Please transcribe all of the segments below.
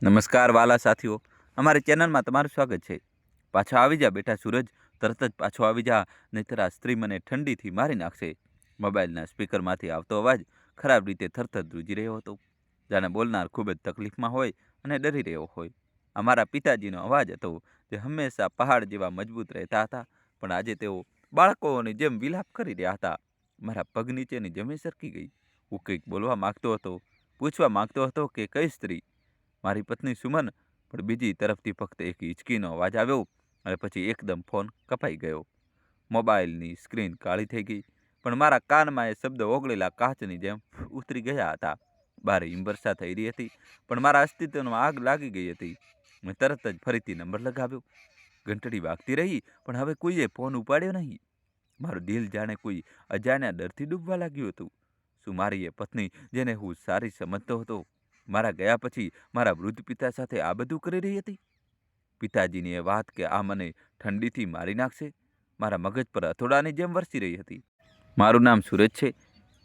નમસ્કાર વાલા સાથીઓ, અમારી ચેનલમાં તમારું સ્વાગત છે. પાછા આવી જા બેટા સૂરજ, તરત જ પાછો આવી જા, નહીંતર આ સ્ત્રી મને ઠંડીથી મારી નાખશે. મોબાઈલના સ્પીકરમાંથી આવતો અવાજ ખરાબ રીતે થરથર ધ્રુજી રહ્યો હતો. જાણે બોલનાર ખૂબ જ તકલીફમાં હોય અને ડરી રહ્યો હોય. અમારા પિતાજીનો અવાજ હતો, જે હંમેશા પહાડ જેવા મજબૂત રહેતા હતા, પણ આજે તેઓ બાળકોની જેમ વિલાપ કરી રહ્યા હતા. મારા પગ નીચેની જમીન સરકી ગઈ. હું કંઈક બોલવા માગતો હતો, પૂછવા માગતો હતો કે કઈ સ્ત્રી? મારી પત્ની સુમન. પણ બીજી તરફથી ફક્ત એક હિંચકીનો અવાજ આવ્યો અને પછી એકદમ ફોન કપાઈ ગયો. મોબાઈલની સ્ક્રીન કાળી થઈ ગઈ, પણ મારા કાનમાં એ શબ્દ ઓગળેલા કાચની જેમ ઉતરી ગયા હતા. બહાર હિમવર્ષા થઈ રહી હતી, પણ મારા અસ્તિત્વમાં આગ લાગી ગઈ હતી. મેં તરત જ ફરીથી નંબર લગાવ્યો. ઘંટડી વાગતી રહી, પણ હવે કોઈએ ફોન ઉપાડ્યો નહીં. મારું દિલ જાણે કોઈ અજાણ્યા ડરથી ડૂબવા લાગ્યું હતું. શું મારી એ પત્ની, જેને હું સારી સમજતો હતો, મારા ગયા પછી મારા વૃદ્ધ પિતા સાથે આ બધું કરી રહી હતી? પિતાજીની એ વાત કે આ મને ઠંડીથી મારી નાખશે, મારા મગજ પર હથોડાની જેમ વરસી રહી હતી. મારું નામ સૂરજ છે.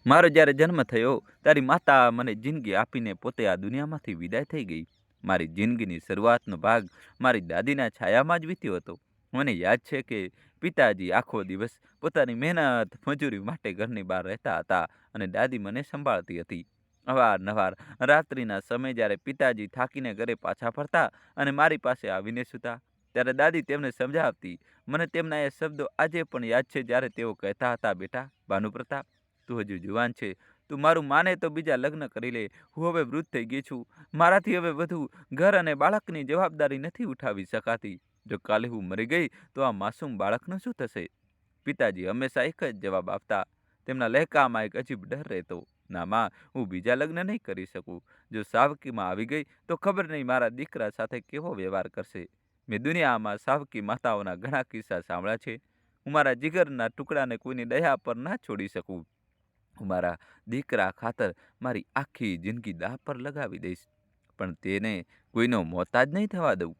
મારો જ્યારે જન્મ થયો, તારી માતા મને જિંદગી આપીને પોતે આ દુનિયામાંથી વિદાય થઈ ગઈ. મારી જિંદગીની શરૂઆતનો ભાગ મારી દાદીના છાયામાં જ વીત્યો હતો. મને યાદ છે કે પિતાજી આખો દિવસ પોતાની મહેનત મજૂરી માટે ઘરની બહાર રહેતા હતા અને દાદી મને સંભાળતી હતી. અવારનવાર રાત્રિના સમયે જ્યારે પિતાજી થાકીને ઘરે પાછા ફરતા અને મારી પાસે આવીને સૂતા, ત્યારે દાદી તેમને સમજાવતી. મને તેમના એ શબ્દો આજે પણ યાદ છે, જ્યારે તેઓ કહેતા હતા, બેટા ભાનુપ્રતાપ, તું હજુ જુવાન છે, તું મારું માને તો બીજા લગ્ન કરી લે. હું હવે વૃદ્ધ થઈ ગઈ છું. મારાથી હવે વધુ ઘર અને બાળકની જવાબદારી નથી ઉઠાવી શકાતી. જો કાલે હું મરી ગઈ તો આ માસૂમ બાળકનું શું થશે? પિતાજી હંમેશા એક જ જવાબ આપતા. તેમના લહેકામાં એક અજીબ ડર રહેતો. ના માં, હું બીજા લગ્ન નહીં કરી શકું. જો સાવકીમાં આવી ગઈ તો ખબર નહીં મારા દીકરા સાથે કેવો વ્યવહાર કરશે. મેં દુનિયામાં સાવકી માતાઓના ઘણા કિસ્સા સાંભળ્યા છે. હું મારા જીગરના ટુકડાને કોઈની દયા પર ના છોડી શકું. હું મારા દીકરા ખાતર મારી આખી જિંદગી દાવ પર લગાવી દઈશ, પણ તેને કોઈનો મોહતાજ નહીં થવા દઉં.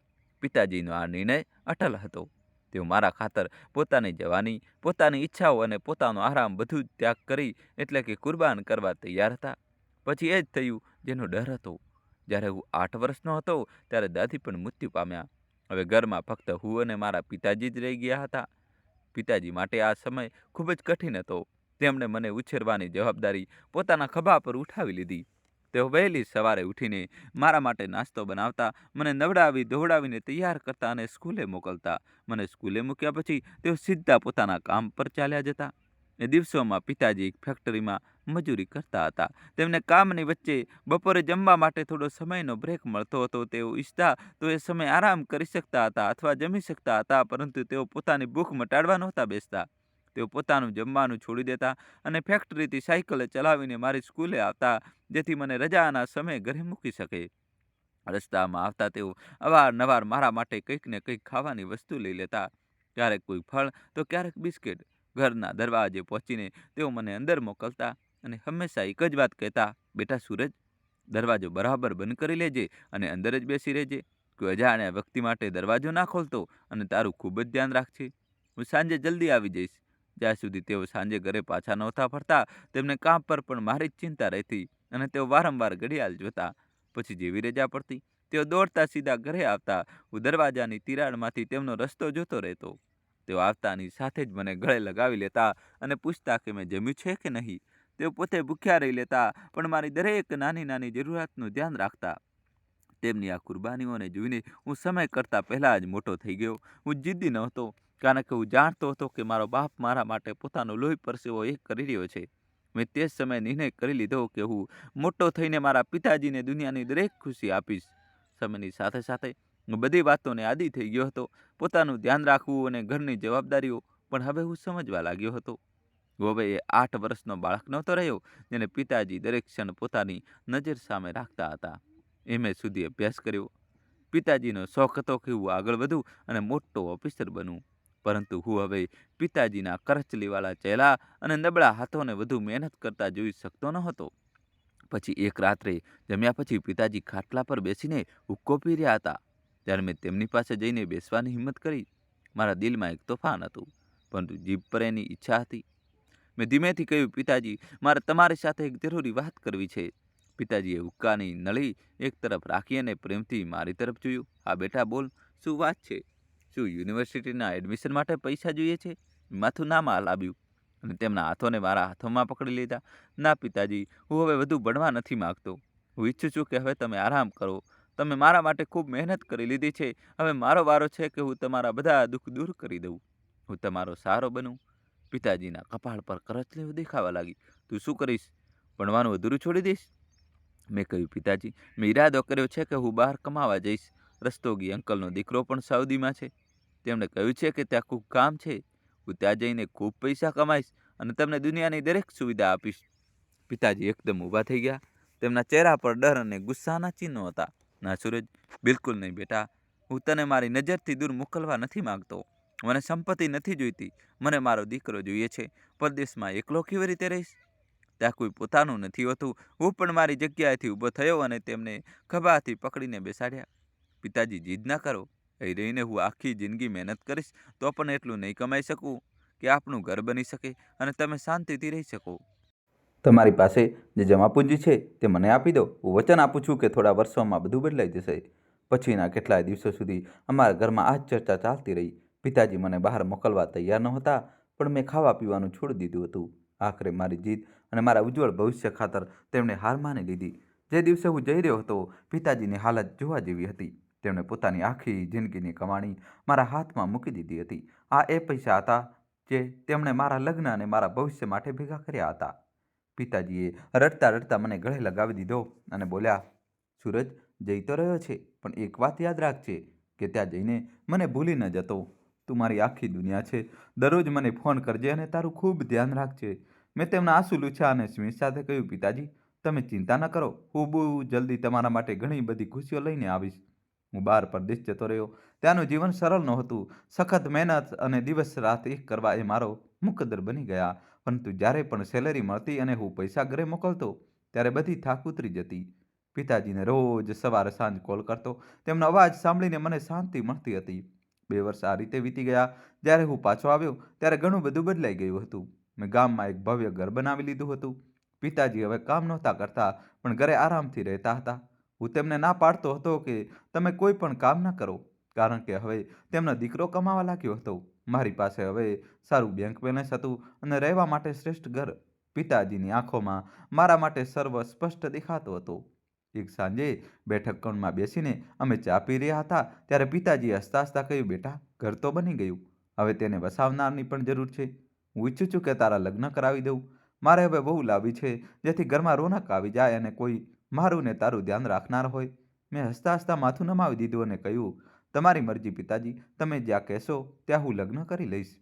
પિતાજીનો આ નિર્ણય અટલ હતો. તેઓ મારા ખાતર પોતાની જવાની, પોતાની ઈચ્છાઓ અને પોતાનો આરામ બધું જ ત્યાગ કરી, એટલે કે કુરબાન કરવા તૈયાર હતા. પછી એ જ થયું જેનો ડર હતો. જ્યારે હું 8 વર્ષનો હતો, ત્યારે દાદી પણ મૃત્યુ પામ્યા. હવે ઘરમાં ફક્ત હું અને મારા પિતાજી જ રહી ગયા હતા. પિતાજી માટે આ સમય ખૂબ જ કઠિન હતો. તેમણે મને ઉછેરવાની જવાબદારી પોતાના ખભા પર ઉઠાવી લીધી. તેઓ વહેલી સવારે ઉઠીને મારા માટે નાસ્તો બનાવતા, મને નવડાવી ધોવડાવીને તૈયાર કરતા અને સ્કૂલે મોકલતા. મને સ્કૂલે મૂક્યા પછી તેઓ સીધા પોતાના કામ પર ચાલ્યા જતા. એ દિવસોમાં પિતાજી એક ફેક્ટરીમાં મજૂરી કરતા હતા. તેમને કામની વચ્ચે બપોરે જમવા માટે થોડો સમયનો બ્રેક મળતો હતો. તેઓ ઈચ્છતા તો એ સમય આરામ કરી શકતા હતા અથવા જમી શકતા હતા, પરંતુ તેઓ પોતાની ભૂખ મટાડવા નહોતા બેસતા. તેઓ પોતાનું જમવાનું છોડી દેતા અને ફેક્ટરીથી સાયકલ ચલાવીને મારી સ્કૂલે આવતા, જેથી મને રજાના સમયે ઘરે મૂકી શકે. રસ્તામાં આવતા તેઓ અવારનવાર મારા માટે કંઈક ને કંઈક ખાવાની વસ્તુ લઈ લેતા, ક્યારેક કોઈ ફળ તો ક્યારેક બિસ્કિટ. ઘરના દરવાજે પહોંચીને તેઓ મને અંદર મોકલતા અને હંમેશા એક જ વાત કહેતા, બેટા સૂરજ, દરવાજો બરાબર બંધ કરી લેજે અને અંદર જ બેસી રહેજે. કોઈ અજાણ્યા વ્યક્તિ માટે દરવાજો ના ખોલતો અને તારું ખૂબ જ ધ્યાન રાખજે. હું સાંજે જલ્દી આવી જઈશ. જ્યાં સુધી તેઓ સાંજે ઘરે પાછા નહોતા ફરતા, તેમને કામ પર પણ મારી જ ચિંતા રહેતી અને તેઓ વારંવાર ઘડિયાળ જોતા. પછી જેવી રજા પડતી, તેઓ દોડતા સીધા ઘરે આવતા. હું દરવાજાની તિરાડમાંથી તેમનો રસ્તો જોતો રહેતો. તેઓ આવતાની સાથે જ મને ગળે લગાવી લેતા અને પૂછતા કે મેં જમ્યું છે કે નહીં. તેઓ પોતે ભૂખ્યા રહી લેતા, પણ મારી દરેક નાની નાની જરૂરિયાતનું ધ્યાન રાખતા. તેમની આ કુરબાનીઓને જોઈને હું સમય કરતાં પહેલાં જ મોટો થઈ ગયો. હું જિદ્દી નહોતો, કારણ કે હું જાણતો હતો કે મારો બાપ મારા માટે પોતાનો લોહી પરસેવો એક કરી રહ્યો છે. મેં તે જ સમયે નિર્ણય કરી લીધો કે હું મોટો થઈને મારા પિતાજીને દુનિયાની દરેક ખુશી આપીશ. સમયની સાથે સાથે હું બધી વાતોને આદી થઈ ગયો હતો. પોતાનું ધ્યાન રાખવું અને ઘરની જવાબદારીઓ પણ હવે હું સમજવા લાગ્યો હતો. હું હવે એ 8 વર્ષનો બાળક નહોતો રહ્યો, જેને પિતાજી દરેક ક્ષણ પોતાની નજર સામે રાખતા હતા. એમએ સુધી અભ્યાસ કર્યો. પિતાજીનો શોખ હતો કે હું આગળ વધું અને મોટો ઓફિસર બનું, પરંતુ હું હવે પિતાજીના કરચલીવાળા ચહેરા અને નબળા હાથોને વધુ મહેનત કરતા જોઈ શકતો ન હતો. પછી એક રાત્રે જમ્યા પછી પિતાજી ખાટલા પર બેસીને હુક્કો પી રહ્યા હતા. ત્યારે મેં તેમની પાસે જઈને બેસવાની હિંમત કરી. મારા દિલમાં એક તોફાન હતું, પરંતુ જીભ પર એની ઈચ્છા હતી. મેં ધીમેથી કહ્યું, પિતાજી, મારે તમારી સાથે એક જરૂરી વાત કરવી છે. પિતાજીએ હુક્કાની નળી એક તરફ રાખી અને પ્રેમથી મારી તરફ જોયું. હા બેટા બોલ, શું વાત છે? શું યુનિવર્સિટીના એડમિશન માટે પૈસા જોઈએ છે? માથું નામ હલાવ્યું અને તેમના હાથોને મારા હાથોમાં પકડી લીધા. ના પિતાજી, હું હવે વધુ ભણવા નથી માગતો. હું ઈચ્છું છું કે હવે તમે આરામ કરો. તમે મારા માટે ખૂબ મહેનત કરી લીધી છે. હવે મારો વારો છે કે હું તમારા બધા દુઃખ દૂર કરી દઉં. હું તમારો સહારો બનું. પિતાજીના કપાળ પર કરચલીઓ દેખાવા લાગી. તું શું કરીશ? ભણવાનું અધૂરું છોડી દઈશ? મેં કહ્યું, પિતાજી, મેં ઈરાદો કર્યો છે કે હું બહાર કમાવા જઈશ. રસ્તોગી અંકલનો દીકરો પણ સાઉદીમાં છે. તેમણે કહ્યું છે કે ત્યાં ખૂબ કામ છે. હું ત્યાં જઈને ખૂબ પૈસા કમાઈશ અને તમને દુનિયાની દરેક સુવિધા આપીશ. પિતાજી એકદમ ઊભા થઈ ગયા. તેમના ચહેરા પર ડર અને ગુસ્સાના ચિહ્નો હતા. ના સૂરજ, બિલકુલ નહીં બેટા. હું તને મારી નજરથી દૂર મોકલવા નથી માગતો. મને સંપત્તિ નથી જોઈતી. મને મારો દીકરો જોઈએ છે. પરદેશમાં એકલો કેવી રીતે રહીશ? ત્યાં કોઈ પોતાનું નથી હોતું. હું પણ મારી જગ્યાએથી ઊભો થયો અને તેમને ખભાથી પકડીને બેસાડ્યા. પિતાજી, જીદ ના કરો. અહીં રહીને હું આખી જિંદગી મહેનત કરીશ તો પણ એટલું નહીં કમાઈ શકું કે આપણું ઘર બની શકે અને તમે શાંતિથી રહી શકો. તમારી પાસે જે જમાપુંજી છે તે મને આપી દો. હું વચન આપું છું કે થોડા વર્ષોમાં બધું બદલાઈ જશે. પછીના કેટલાય દિવસો સુધી અમારા ઘરમાં આ જ ચર્ચા ચાલતી રહી. પિતાજી મને બહાર મોકલવા તૈયાર નહોતા, પણ મેં ખાવા પીવાનું છોડી દીધું હતું. આખરે મારી જીદ અને મારા ઉજ્જવળ ભવિષ્ય ખાતર તેમણે હાર માની લીધી. જે દિવસે હું જઈ રહ્યો હતો, પિતાજીની હાલત જોવા જેવી હતી. તેમણે પોતાની આખી જિંદગીની કમાણી મારા હાથમાં મૂકી દીધી હતી. આ એ પૈસા હતા જે તેમણે મારા લગ્ન અને મારા ભવિષ્ય માટે ભેગા કર્યા હતા. પિતાજીએ રડતા રડતા મને ગળે લગાવી દીધો અને બોલ્યા, સૂરજ, જઈ તો રહ્યો છે, પણ એક વાત યાદ રાખજે કે ત્યાં જઈને મને ભૂલી ન જતો. તું મારી આખી દુનિયા છે. દરરોજ મને ફોન કરજે અને તારું ખૂબ ધ્યાન રાખજે. મેં તેમના આંસુ લૂછ્યા અને સ્મિત સાથે કહ્યું, પિતાજી, તમે ચિંતા ન કરો. હું બહુ જલ્દી તમારા માટે ઘણી બધી ખુશીઓ લઈને આવીશ. હું બહાર પરદેશ જતો રહ્યો. ત્યાંનું જીવન સરળ નહોતું. સખત મહેનત અને દિવસ રાત એક કરવા એ મારો મુકદ્દર બની ગયા. પરંતુ જ્યારે પણ સેલેરી મળતી અને હું પૈસા ઘરે મોકલતો, ત્યારે બધી થાક ઉતરી જતી. પિતાજીને રોજ સવારે સાંજ કોલ કરતો. તેમનો અવાજ સાંભળીને મને શાંતિ મળતી હતી. 2 વર્ષ આ રીતે વીતી ગયા. જ્યારે હું પાછો આવ્યો ત્યારે ઘણું બધું બદલાઈ ગયું હતું. મેં ગામમાં એક ભવ્ય ઘર બનાવી લીધું હતું. પિતાજી હવે કામ નહોતા કરતા, પણ ઘરે આરામથી રહેતા હતા. હું તેમને ના પાડતો હતો કે તમે કોઈ પણ કામ ન કરો, કારણ કે હવે તેમનો દીકરો કમાવા લાગ્યો હતો. મારી પાસે હવે સારું બેંક બેલેન્સ હતું અને રહેવા માટે શ્રેષ્ઠ ઘર. પિતાજીની આંખોમાં મારા માટે સર્વ સ્પષ્ટ દેખાતો હતો. એક સાંજે બેઠક કોણમાં બેસીને અમે ચા પી રહ્યા હતા, ત્યારે પિતાજીએ હસતા હસતા કહ્યું, બેટા, ઘર તો બની ગયું. હવે તેને વસાવનારની પણ જરૂર છે. હું ઈચ્છું છું કે તારા લગ્ન કરાવી દઉં. મારે હવે બહુ લાવવી છે, જેથી ઘરમાં રોનક આવી જાય અને કોઈ મારું ને તારું ધ્યાન રાખનાર હોય. મેં હસતા હસતા માથું નમાવી દીધું અને કહ્યું, તમારી મરજી પિતાજી, તમે જ્યાં કહેશો ત્યાં હું લગ્ન કરી લઈશ.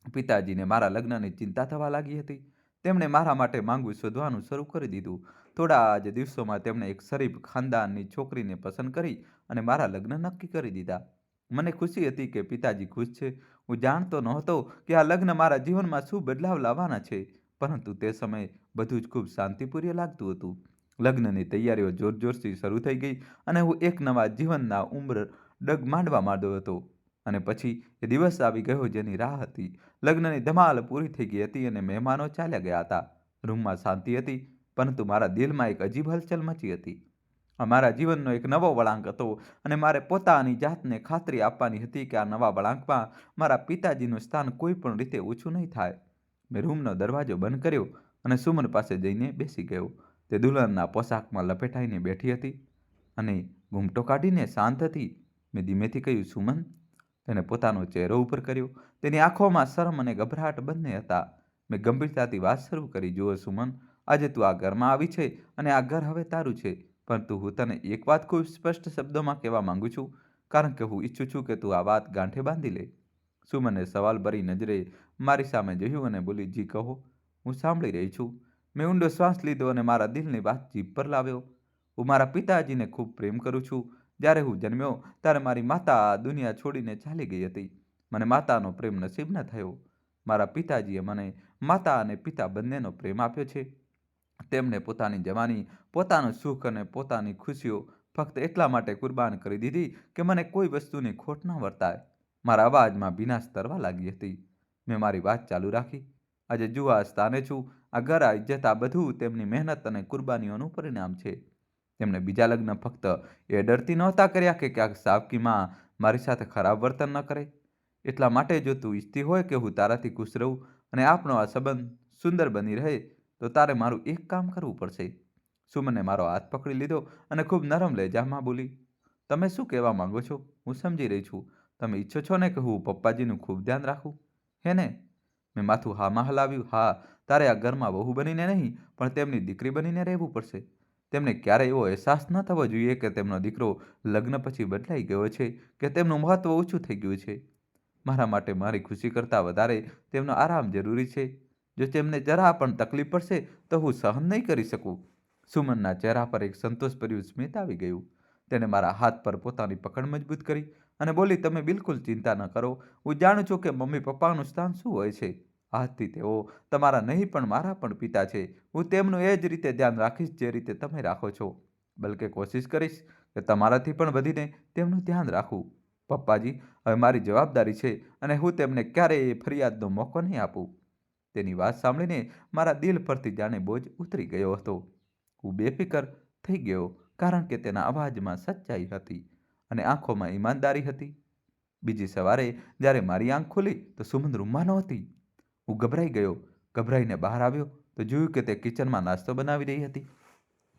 પિતાજીને મારા લગ્નની ચિંતા થવા લાગી હતી. તેમણે મારા માટે માંગવું શોધવાનું શરૂ કરી દીધું. થોડા જ દિવસોમાં તેમણે એક શરીફ ખાનદાનની છોકરીને પસંદ કરી અને મારા લગ્ન નક્કી કરી દીધા. મને ખુશી હતી કે પિતાજી ખુશ છે. હું જાણતો નહોતો કે આ લગ્ન મારા જીવનમાં શું બદલાવ લાવવાના છે, પરંતુ તે સમયે બધું જ ખૂબ શાંતિપૂર્ણ લાગતું હતું. લગ્નની તૈયારીઓ જોરશોરથી શરૂ થઈ ગઈ અને હું એક નવા જીવનના ઉંબર ડગ માંડવા માંડ્યો હતો. અને પછી એ દિવસ આવી ગયો જેની રાહ હતી. લગ્નની ધમાલ પૂરી થઈ ગઈ હતી અને મહેમાનો ચાલ્યા ગયા હતા. રૂમમાં શાંતિ હતી, પરંતુ મારા દિલમાં એક અજીબ હલચલ મચી હતી. આ મારા જીવનનો એક નવો વળાંક હતો અને મારે પોતાની જાતને ખાતરી આપવાની હતી કે આ નવા વળાંકમાં મારા પિતાજીનું સ્થાન કોઈ પણ રીતે ઓછું નહીં થાય. મેં રૂમનો દરવાજો બંધ કર્યો અને સુમન પાસે જઈને બેસી ગયો. તે દુલ્હનના પોશાકમાં લપેટાઈને બેઠી હતી અને ઘૂમટો કાઢીને શાંત હતી. મેં ધીમેથી કહ્યું, સુમન. તેણે પોતાનો ચહેરો ઉપર કર્યો. તેની આંખોમાં શરમ અને ગભરાટ બંને હતા. મેં ગંભીરતાથી વાત શરૂ કરી, જુઓ સુમન, આજે તું આ ઘરમાં આવી છે અને આ ઘર હવે તારું છે. પરંતુ હું તને એક વાત ખૂબ સ્પષ્ટ શબ્દોમાં કહેવા માંગુ છું, કારણ કે હું ઈચ્છું છું કે તું આ વાત ગાંઠે બાંધી લે. સુમને સવાલભરી નજરે મારી સામે જોયું અને બોલી, જી કહો, હું સાંભળી રહી છું. મેં ઊંડો શ્વાસ લીધો અને મારા દિલની વાત જીભ પર લાવ્યો. હું મારા પિતાજીને ખૂબ પ્રેમ કરું છું. જ્યારે હું જન્મ્યો ત્યારે મારી માતા આ દુનિયા છોડીને ચાલી ગઈ હતી. મને માતાનો પ્રેમ નસીબ ન થયો. મારા પિતાજીએ મને માતા અને પિતા બંનેનો પ્રેમ આપ્યો છે. તેમણે પોતાની જવાની, પોતાનું સુખ અને પોતાની ખુશીઓ ફક્ત એટલા માટે કુરબાન કરી દીધી કે મને કોઈ વસ્તુની ખોટ ન વર્તાય. મારા અવાજમાં ભીનાશ તરવા લાગી હતી. મેં મારી વાત ચાલુ રાખી. આજે જુઓ આ સ્થાને છું, આ ઘર, આ ઇજ્જત, આ બધું તેમની મહેનત અને કુરબાનીઓનું પરિણામ છે. તેમણે બીજા લગ્ન ફક્ત એ ડરથી નહોતા કર્યા કે ક્યાંક સાવકીમાં મારી સાથે ખરાબ વર્તન ન કરે. એટલા માટે જો તું ઈચ્છતી હોય કે હું તારાથી ખુશ રહું અને આપણો આ સંબંધ સુંદર બની રહે, તો તારે મારું એક કામ કરવું પડશે. સુમને મારો હાથ પકડી લીધો અને ખૂબ નરમ લહેજામાં બોલી, તમે શું કહેવા માંગો છો? હું સમજી રહી છું. તમે ઈચ્છો છો ને કે હું પપ્પાજીનું ખૂબ ધ્યાન રાખું? હે ને? મેં માથું હામાં હલાવ્યું. હા, તારે આ ઘરમાં વહુ બનીને નહીં, પણ તેમની દીકરી બનીને રહેવું પડશે. તેમને ક્યારેય એવો અહેસાસ ન થવો જોઈએ કે તેમનો દીકરો લગ્ન પછી બદલાઈ ગયો છે, કે તેમનું મહત્વ ઓછું થઈ ગયું છે. મારા માટે મારી ખુશી કરતાં વધારે તેમનો આરામ જરૂરી છે. જો તેમને જરા પણ તકલીફ પડશે તો હું સહન નહીં કરી શકું. સુમનના ચહેરા પર એક સંતોષભર્યું સ્મિત આવી ગયું. તેણે મારા હાથ પર પોતાની પકડ મજબૂત કરી અને બોલી, તમે બિલકુલ ચિંતા ન કરો. હું જાણું છું કે મમ્મી પપ્પાનું સ્થાન શું હોય છે. આજથી તેઓ તમારા નહીં પણ મારા પણ પિતા છે. હું તેમનું એ જ રીતે ધ્યાન રાખીશ જે રીતે તમે રાખો છો. બલકે કોશિશ કરીશ કે તમારાથી પણ વધીને તેમનું ધ્યાન રાખું. પપ્પાજી, હવે મારી જવાબદારી છે અને હું તેમને ક્યારેય એ ફરિયાદનો મોકો નહીં આપું. તેની વાત સાંભળીને મારા દિલ પરથી જાણે બોજ ઉતરી ગયો હતો. હું બેફિકર થઈ ગયો, કારણ કે તેના અવાજમાં સચ્ચાઈ હતી અને આંખોમાં ઈમાનદારી હતી. બીજી સવારે જ્યારે મારી આંખ ખુલી તો સુમન રૂમમાં નહોતી. હું ગભરાઈ ગયો. ગભરાઈને બહાર આવ્યો તો જોયું કે તે કિચનમાં નાસ્તો બનાવી રહી હતી.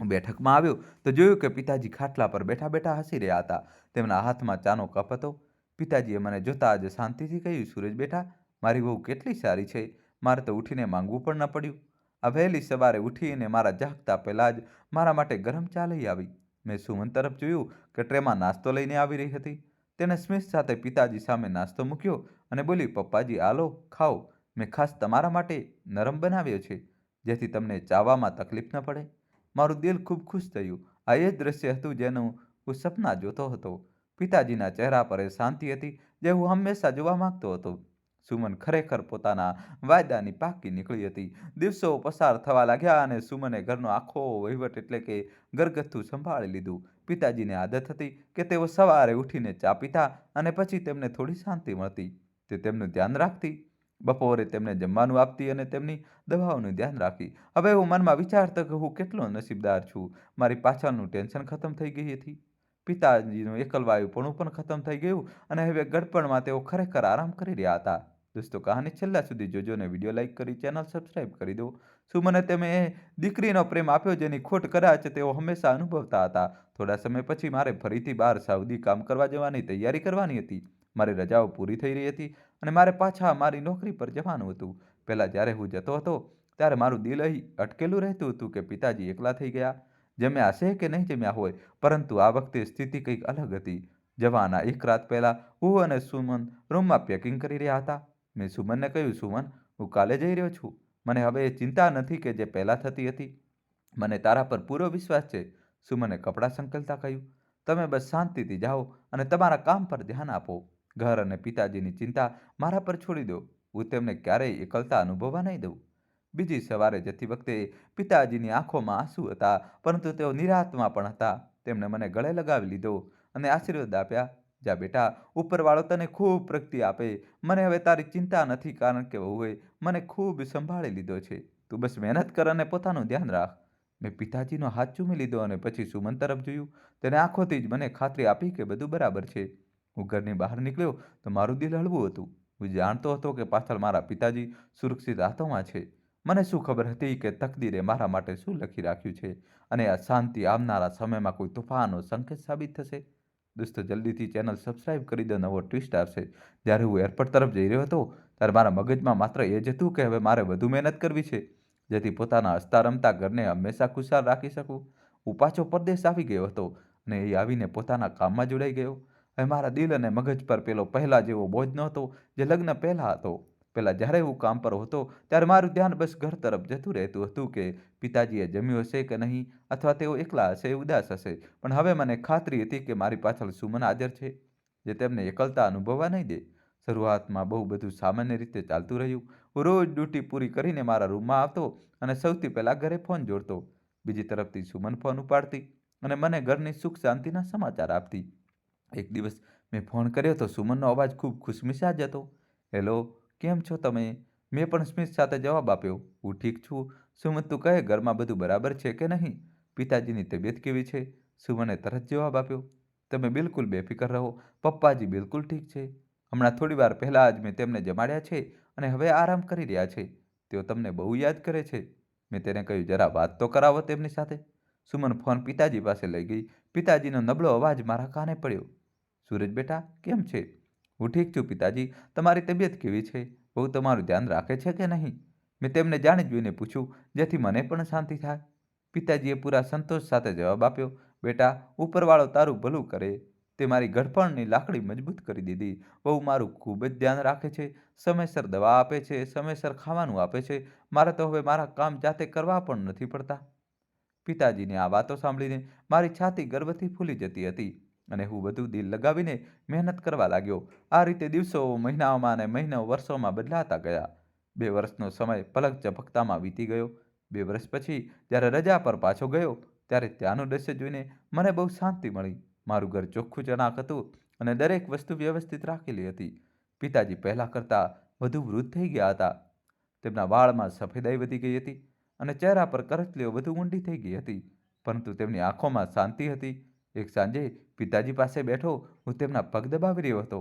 હું બેઠકમાં આવ્યો તો જોયું કે પિતાજી ખાટલા પર બેઠા બેઠા હસી રહ્યા હતા. તેમના હાથમાં ચાનો કપ હતો. પિતાજીએ મને જોતા જ શાંતિથી કહ્યું, સુરેશ બેટા, મારી વહુ કેટલી સારી છે. મારે તો ઉઠીને માંગવું પણ ન પડ્યું. આ વહેલી સવારે ઉઠીને મારા જાગતા પહેલા જ મારા માટે ગરમ ચા લઈ આવી. મેં સુમન તરફ જોયું કે ટ્રેમાં નાસ્તો લઈને આવી રહી હતી. તેણે સ્મિત સાથે પિતાજી સામે નાસ્તો મૂક્યો અને બોલી, પપ્પાજી, આલો, ખાઓ. મેં ખાસ તમારા માટે નરમ બનાવ્યો છે, જેથી તમને ચાવવામાં તકલીફ ન પડે. મારું દિલ ખૂબ ખુશ થયું. આ એ જ દ્રશ્ય હતું જેનું હું સપના જોતો હતો. પિતાજીના ચહેરા પર એ શાંતિ હતી જે હું હંમેશા જોવા માંગતો હતો. સુમન ખરેખર પોતાના વાયદાની પાકી નીકળી હતી. દિવસો પસાર થવા લાગ્યા અને સુમને ઘરનો આખો વહીવટ એટલે કે ઘરગથ્થું સંભાળી લીધું. પિતાજીને આદત હતી કે તેઓ સવારે ઉઠીને ચા પીતા અને પછી તેમને થોડી શાંતિ મળતી. તે તેમનું ધ્યાન રાખતી. બપોરે તેમને જમવાનું આપતી અને તેમની દવાઓનું ધ્યાન રાખતી. હવે હું મનમાં વિચારતો કે હું કેટલો નસીબદાર છું. મારી પાછળનું ટેન્શન ખતમ થઈ ગઈ હતી. પિતાજીનું એકલવાયુપણું પણ ખતમ થઈ ગયું અને હવે ગડપણમાં તેઓ ખરેખર આરામ કરી રહ્યા હતા. દોસ્તો, કહાની છેલ્લા સુધી જોજો અને વિડીયો લાઈક કરી ચેનલ સબસ્ક્રાઈબ કરી દો. સુમને તેમને દીકરીનો પ્રેમ આપ્યો જેની ખોટ કદાચ તેઓ હંમેશા અનુભવતા હતા. થોડા સમય પછી મારે ફરીથી બહાર સાઉદી કામ કરવા જવાની તૈયારી કરવાની હતી. મારી રજાઓ પૂરી થઈ રહી હતી અને મારે પાછા મારી નોકરી પર જવાનું હતું. પહેલાં જ્યારે હું જતો હતો ત્યારે મારું દિલ અહીં અટકેલું રહેતું હતું કે પિતાજી એકલા થઈ ગયા. જમ્યા હશે કે નહીં જમ્યા હોય, પરંતુ આ વખતે સ્થિતિ કંઈક અલગ હતી. જવાના એક રાત પહેલા હું અને સુમન રૂમમાં પેકિંગ કરી રહ્યા હતા. મેં સુમનને કહ્યું, સુમન, હું કાલે જઈ રહ્યો છું. મને હવે એ ચિંતા નથી કે જે પહેલાં થતી હતી. મને તારા પર પૂરો વિશ્વાસ છે. સુમને કપડાં સંકેલતા કહ્યું, તમે બસ શાંતિથી જાઓ અને તમારા કામ પર ધ્યાન આપો. ઘર અને પિતાજીની ચિંતા મારા પર છોડી દો. હું તેમને ક્યારેય એકલતા અનુભવવા નહીં દઉં. બીજી સવારે જતી વખતે પિતાજીની આંખોમાં આંસુ હતા, પરંતુ તેઓ નિરાંતમાં પણ હતા. તેમણે મને ગળે લગાવી લીધો અને આશીર્વાદ આપ્યા. જા બેટા, ઉપરવાળો તને ખૂબ પ્રગતિ આપે. મને હવે તારી ચિંતા નથી, કારણ કે વહુએ મને ખૂબ સંભાળી લીધો છે. તું બસ મહેનત કર અને પોતાનું ધ્યાન રાખ. મેં પિતાજીનો હાથ ચૂમી લીધો અને પછી સુમન તરફ જોયું. તેને આંખોથી જ મને ખાતરી આપી કે બધું બરાબર છે. હું ઘરની બહાર નીકળ્યો તો મારું દિલ હળવું હતું. હું જાણતો હતો કે પાછળ મારા પિતાજી સુરક્ષિત હાથોમાં છે. મને શું ખબર હતી કે તકદીરે મારા માટે શું લખી રાખ્યું છે અને આ શાંતિ આવનારા સમયમાં કોઈ તોફાનનો સંકેત સાબિત થશે. દોસ્તો, જલ્દીથી ચેનલ સબસ્ક્રાઈબ કરી દો. નવો ટ્વિસ્ટ આવશે. જ્યારે હું એરપોર્ટ તરફ જઈ રહ્યો હતો ત્યારે મારા મગજમાં માત્ર એ જ હતું કે હવે મારે વધુ મહેનત કરવી છે, જેથી પોતાના હસતા રમતા ઘરને હંમેશા ખુશાલ રાખી શકું. હું પાછો પરદેશ આવી ગયો હતો અને એ આવીને પોતાના કામમાં જોડાઈ ગયો. હવે મારા દિલ અને મગજ પર પેલો પહેલા જેવો બોજ નહોતો જે લગ્ન પહેલા હતો. પહેલાં જ્યારે હું કામ પર હતો ત્યારે મારું ધ્યાન બસ ઘર તરફ જતું રહેતું હતું કે પિતાજીએ જમ્યું હશે કે નહીં, અથવા તેઓ એકલા હશે, ઉદાસ હશે. પણ હવે મને ખાતરી હતી કે મારી પાછળ સુમન હાજર છે, જે તેમને એકલતા અનુભવવા નહીં દે. શરૂઆતમાં બહુ બધું સામાન્ય રીતે ચાલતું રહ્યું. હું રોજ ડ્યુટી પૂરી કરીને મારા રૂમમાં આવતો અને સૌથી પહેલાં ઘરે ફોન જોડતો. બીજી તરફથી સુમન ફોન ઉપાડતી અને મને ઘરની સુખ શાંતિના સમાચાર આપતી. એક દિવસ મેં ફોન કર્યો તો સુમનનો અવાજ ખૂબ ખુશમિજાજ હતો. હેલો, કેમ છો તમે? મેં પણ સ્મિત સાથે જવાબ આપ્યો, હું ઠીક છું. સુમન તું કહે ઘરમાં બધું બરાબર છે કે નહીં? પિતાજીની તબિયત કેવી છે? સુમને તરત જવાબ આપ્યો, તમે બિલકુલ બેફિકર રહો, પપ્પાજી બિલકુલ ઠીક છે. હમણાં થોડી વાર પહેલાં જ મેં તેમને જમાડ્યા છે અને હવે આરામ કરી રહ્યા છે. તેઓ તમને બહુ યાદ કરે છે. મેં તેને કહ્યું, જરા વાત તો કરાવો તેમની સાથે. સુમન ફોન પિતાજી પાસે લઈ ગઈ. પિતાજીનો નબળો અવાજ મારા કાને પડ્યો, સૂરજ બેટા કેમ છે? હું ઠીક છું પિતાજી, તમારી તબિયત કેવી છે? બહુ તમારું ધ્યાન રાખે છે કે નહીં? મેં તેમને જાણી જોઈને પૂછ્યું, જેથી મને પણ શાંતિ થાય. પિતાજીએ પૂરા સંતોષ સાથે જવાબ આપ્યો, બેટા ઉપરવાળો તારું ભલું કરે. તે મારી ગળપણની લાકડી મજબૂત કરી દીધી. બહુ મારું ખૂબ જ ધ્યાન રાખે છે, સમયસર દવા આપે છે, સમયસર ખાવાનું આપે છે. મારે તો હવે મારા કામ જાતે કરવા પણ નથી પડતા. પિતાજીની આ વાતો સાંભળીને મારી છાતી ગર્વથી ફૂલી જતી હતી અને હું બધું દિલ લગાવીને મહેનત કરવા લાગ્યો. આ રીતે દિવસો મહિનાઓમાં અને મહિનાઓ વર્ષોમાં બદલાતા ગયા. 2 વર્ષનો સમય પલક ઝપકતામાં વીતી ગયો. 2 વર્ષ પછી જ્યારે રજા પર પાછો ગયો ત્યારે ત્યાંનું દ્રશ્ય જોઈને મને બહુ શાંતિ મળી. મારું ઘર ચોખ્ખું ચણાક હતું અને દરેક વસ્તુ વ્યવસ્થિત રાખેલી હતી. પિતાજી પહેલાં કરતાં વધુ વૃદ્ધ થઈ ગયા હતા. તેમના વાળમાં સફેદાઈ વધી ગઈ હતી અને ચહેરા પર કરચલીઓ વધુ ઊંડી થઈ ગઈ હતી, પરંતુ તેમની આંખોમાં શાંતિ હતી. એક સાંજે પિતાજી પાસે બેઠો હું તેમના પગ દબાવી રહ્યો હતો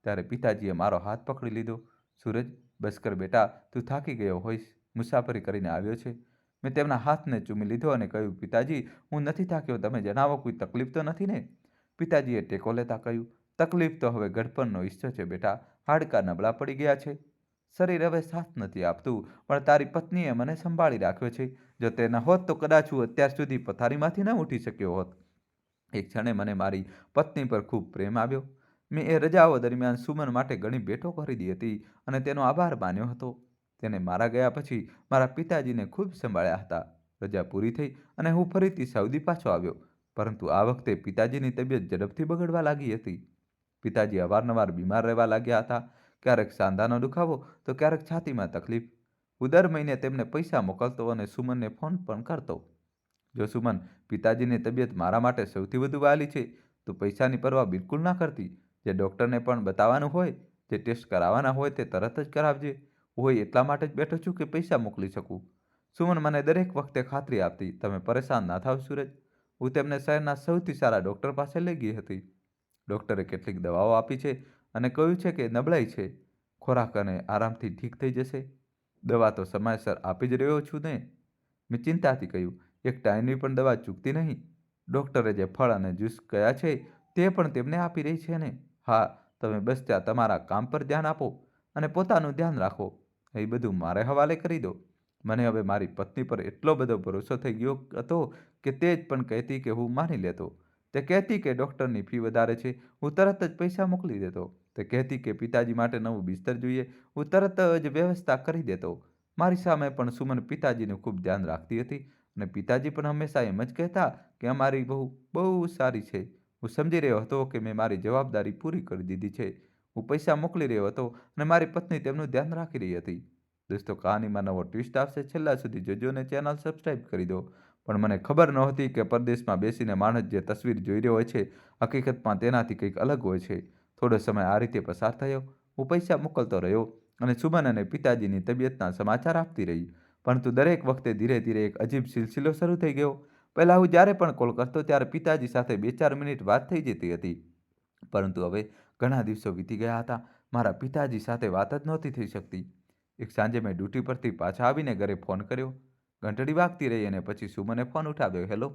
ત્યારે પિતાજીએ મારો હાથ પકડી લીધો. સૂરજ, બસ કર બેટા, તું થાકી ગયો હોઈશ, મુસાફરી કરીને આવ્યો છે. મેં તેમના હાથને ચૂમી લીધો અને કહ્યું, પિતાજી હું નથી થાક્યો, તમે જણાવો કોઈ તકલીફ તો નથી ને? પિતાજીએ ટેકો લેતા કહ્યું, તકલીફ તો હવે ગડપણનો હિસ્સો છે બેટા, હાડકાં નબળા પડી ગયા છે. શરીર હવે સાથ નથી આપતું, પણ તારી પત્નીએ મને સંભાળી રાખ્યો છે. જો તે ન હોત તો કદાચ હું અત્યાર સુધી પથારીમાંથી ન ઉઠી શક્યો હોત. એક ક્ષણે મને મારી પત્ની પર ખૂબ પ્રેમ આવ્યો. મેં એ રજાઓ દરમિયાન સુમન માટે ઘણી ભેટો ખરીદી હતી અને તેનો આભાર માન્યો હતો. તેને મારા ગયા પછી મારા પિતાજીને ખૂબ સંભાળ્યા હતા. રજા પૂરી થઈ અને હું ફરીથી સાઉદી પાછો આવ્યો, પરંતુ આ વખતે પિતાજીની તબિયત ઝડપથી બગડવા લાગી હતી. પિતાજી અવારનવાર બીમાર રહેવા લાગ્યા હતા. ક્યારેક સાંધાનો દુખાવો તો ક્યારેક છાતીમાં તકલીફ. હું દર મહિને તેમને પૈસા મોકલતો અને સુમનને ફોન પણ કરતો. જો સુમન, પિતાજીની તબિયત મારા માટે સૌથી વધુ વહાલી છે, તો પૈસાની પરવા બિલકુલ ના કરતી. જે ડૉક્ટરને પણ બતાવવાનું હોય, જે ટેસ્ટ કરાવવાના હોય તે તરત જ કરાવજે. હું એટલા માટે જ બેઠો છું કે પૈસા મોકલી શકું. સુમન મને દરેક વખતે ખાતરી આપતી, તમે પરેશાન ના થાવ સૂરજ. હું તેમને શહેરના સૌથી સારા ડૉક્ટર પાસે લઈ ગઈ હતી. ડૉક્ટરે કેટલીક દવાઓ આપી છે અને કહ્યું છે કે નબળાઈ છે, ખોરાક અને આરામથી ઠીક થઈ જશે. દવા તો સમયસર આપી જ રહ્યો છું ને? મેં ચિંતાથી કહ્યું, એક ટાઈમની પણ દવા ચૂકતી નહીં? ડૉક્ટરે જે ફળ અને જ્યુસ કયા છે તે પણ તેમને આપી રહી છે ને? હા, તમે બસ ત્યાં તમારા કામ પર ધ્યાન આપો અને પોતાનું ધ્યાન રાખો. એ બધું મારે હવાલે કરી દો. મને હવે મારી પત્ની પર એટલો બધો ભરોસો થઈ ગયો હતો કે તે જ પણ કહેતી કે હું માની લેતો. તે કહેતી કે ડૉક્ટરની ફી વધારે છે, હું તરત જ પૈસા મોકલી દેતો. તે કહેતી કે પિતાજી માટે નવું બિસ્તર જોઈએ, હું તરત જ વ્યવસ્થા કરી દેતો. મારી સામે પણ સુમન પિતાજીનું ખૂબ ધ્યાન રાખતી હતી અને પિતાજી પણ હંમેશા એમ જ કહેતા કે અમારી બહુ બહુ સારી છે. હું સમજી રહ્યો હતો કે મેં મારી જવાબદારી પૂરી કરી દીધી છે. હું પૈસા મોકલી રહ્યો હતો અને મારી પત્ની તેમનું ધ્યાન રાખી રહી હતી. દોસ્તો, કહાનીમાં નવો ટ્વિસ્ટ આવશે, છેલ્લા સુધી જોજો અને ચેનલ સબસ્ક્રાઈબ કરી દો. પણ મને ખબર નહોતી કે પરદેશમાં બેસીને માણસ જે તસવીર જોઈ રહ્યો હોય છે, હકીકતમાં તેનાથી કંઈક અલગ હોય છે. થોડો સમય આ રીતે પસાર થયો. હું પૈસા મોકલતો રહ્યો અને સુમન અને પિતાજીની તબિયતના સમાચાર આપતી રહી. પરંતુ દરેક વખતે ધીરે ધીરે એક અજીબ સિલસિલો શરૂ થઈ ગયો. પહેલાં હું જ્યારે પણ કોલ કરતો ત્યારે પિતાજી સાથે 2-4 મિનિટ વાત થઈ જતી હતી. પરંતુ હવે ઘણા દિવસો વીતી ગયા હતા. મારા પિતાજી સાથે વાત જ નહોતી થઈ શકતી. એક સાંજે મેં ડ્યુટી પરથી પાછા આવીને ઘરે ફોન કર્યો. ઘંટડી વાગતી રહી અને પછી સુમને ફોન ઉઠાવ્યો. હેલો,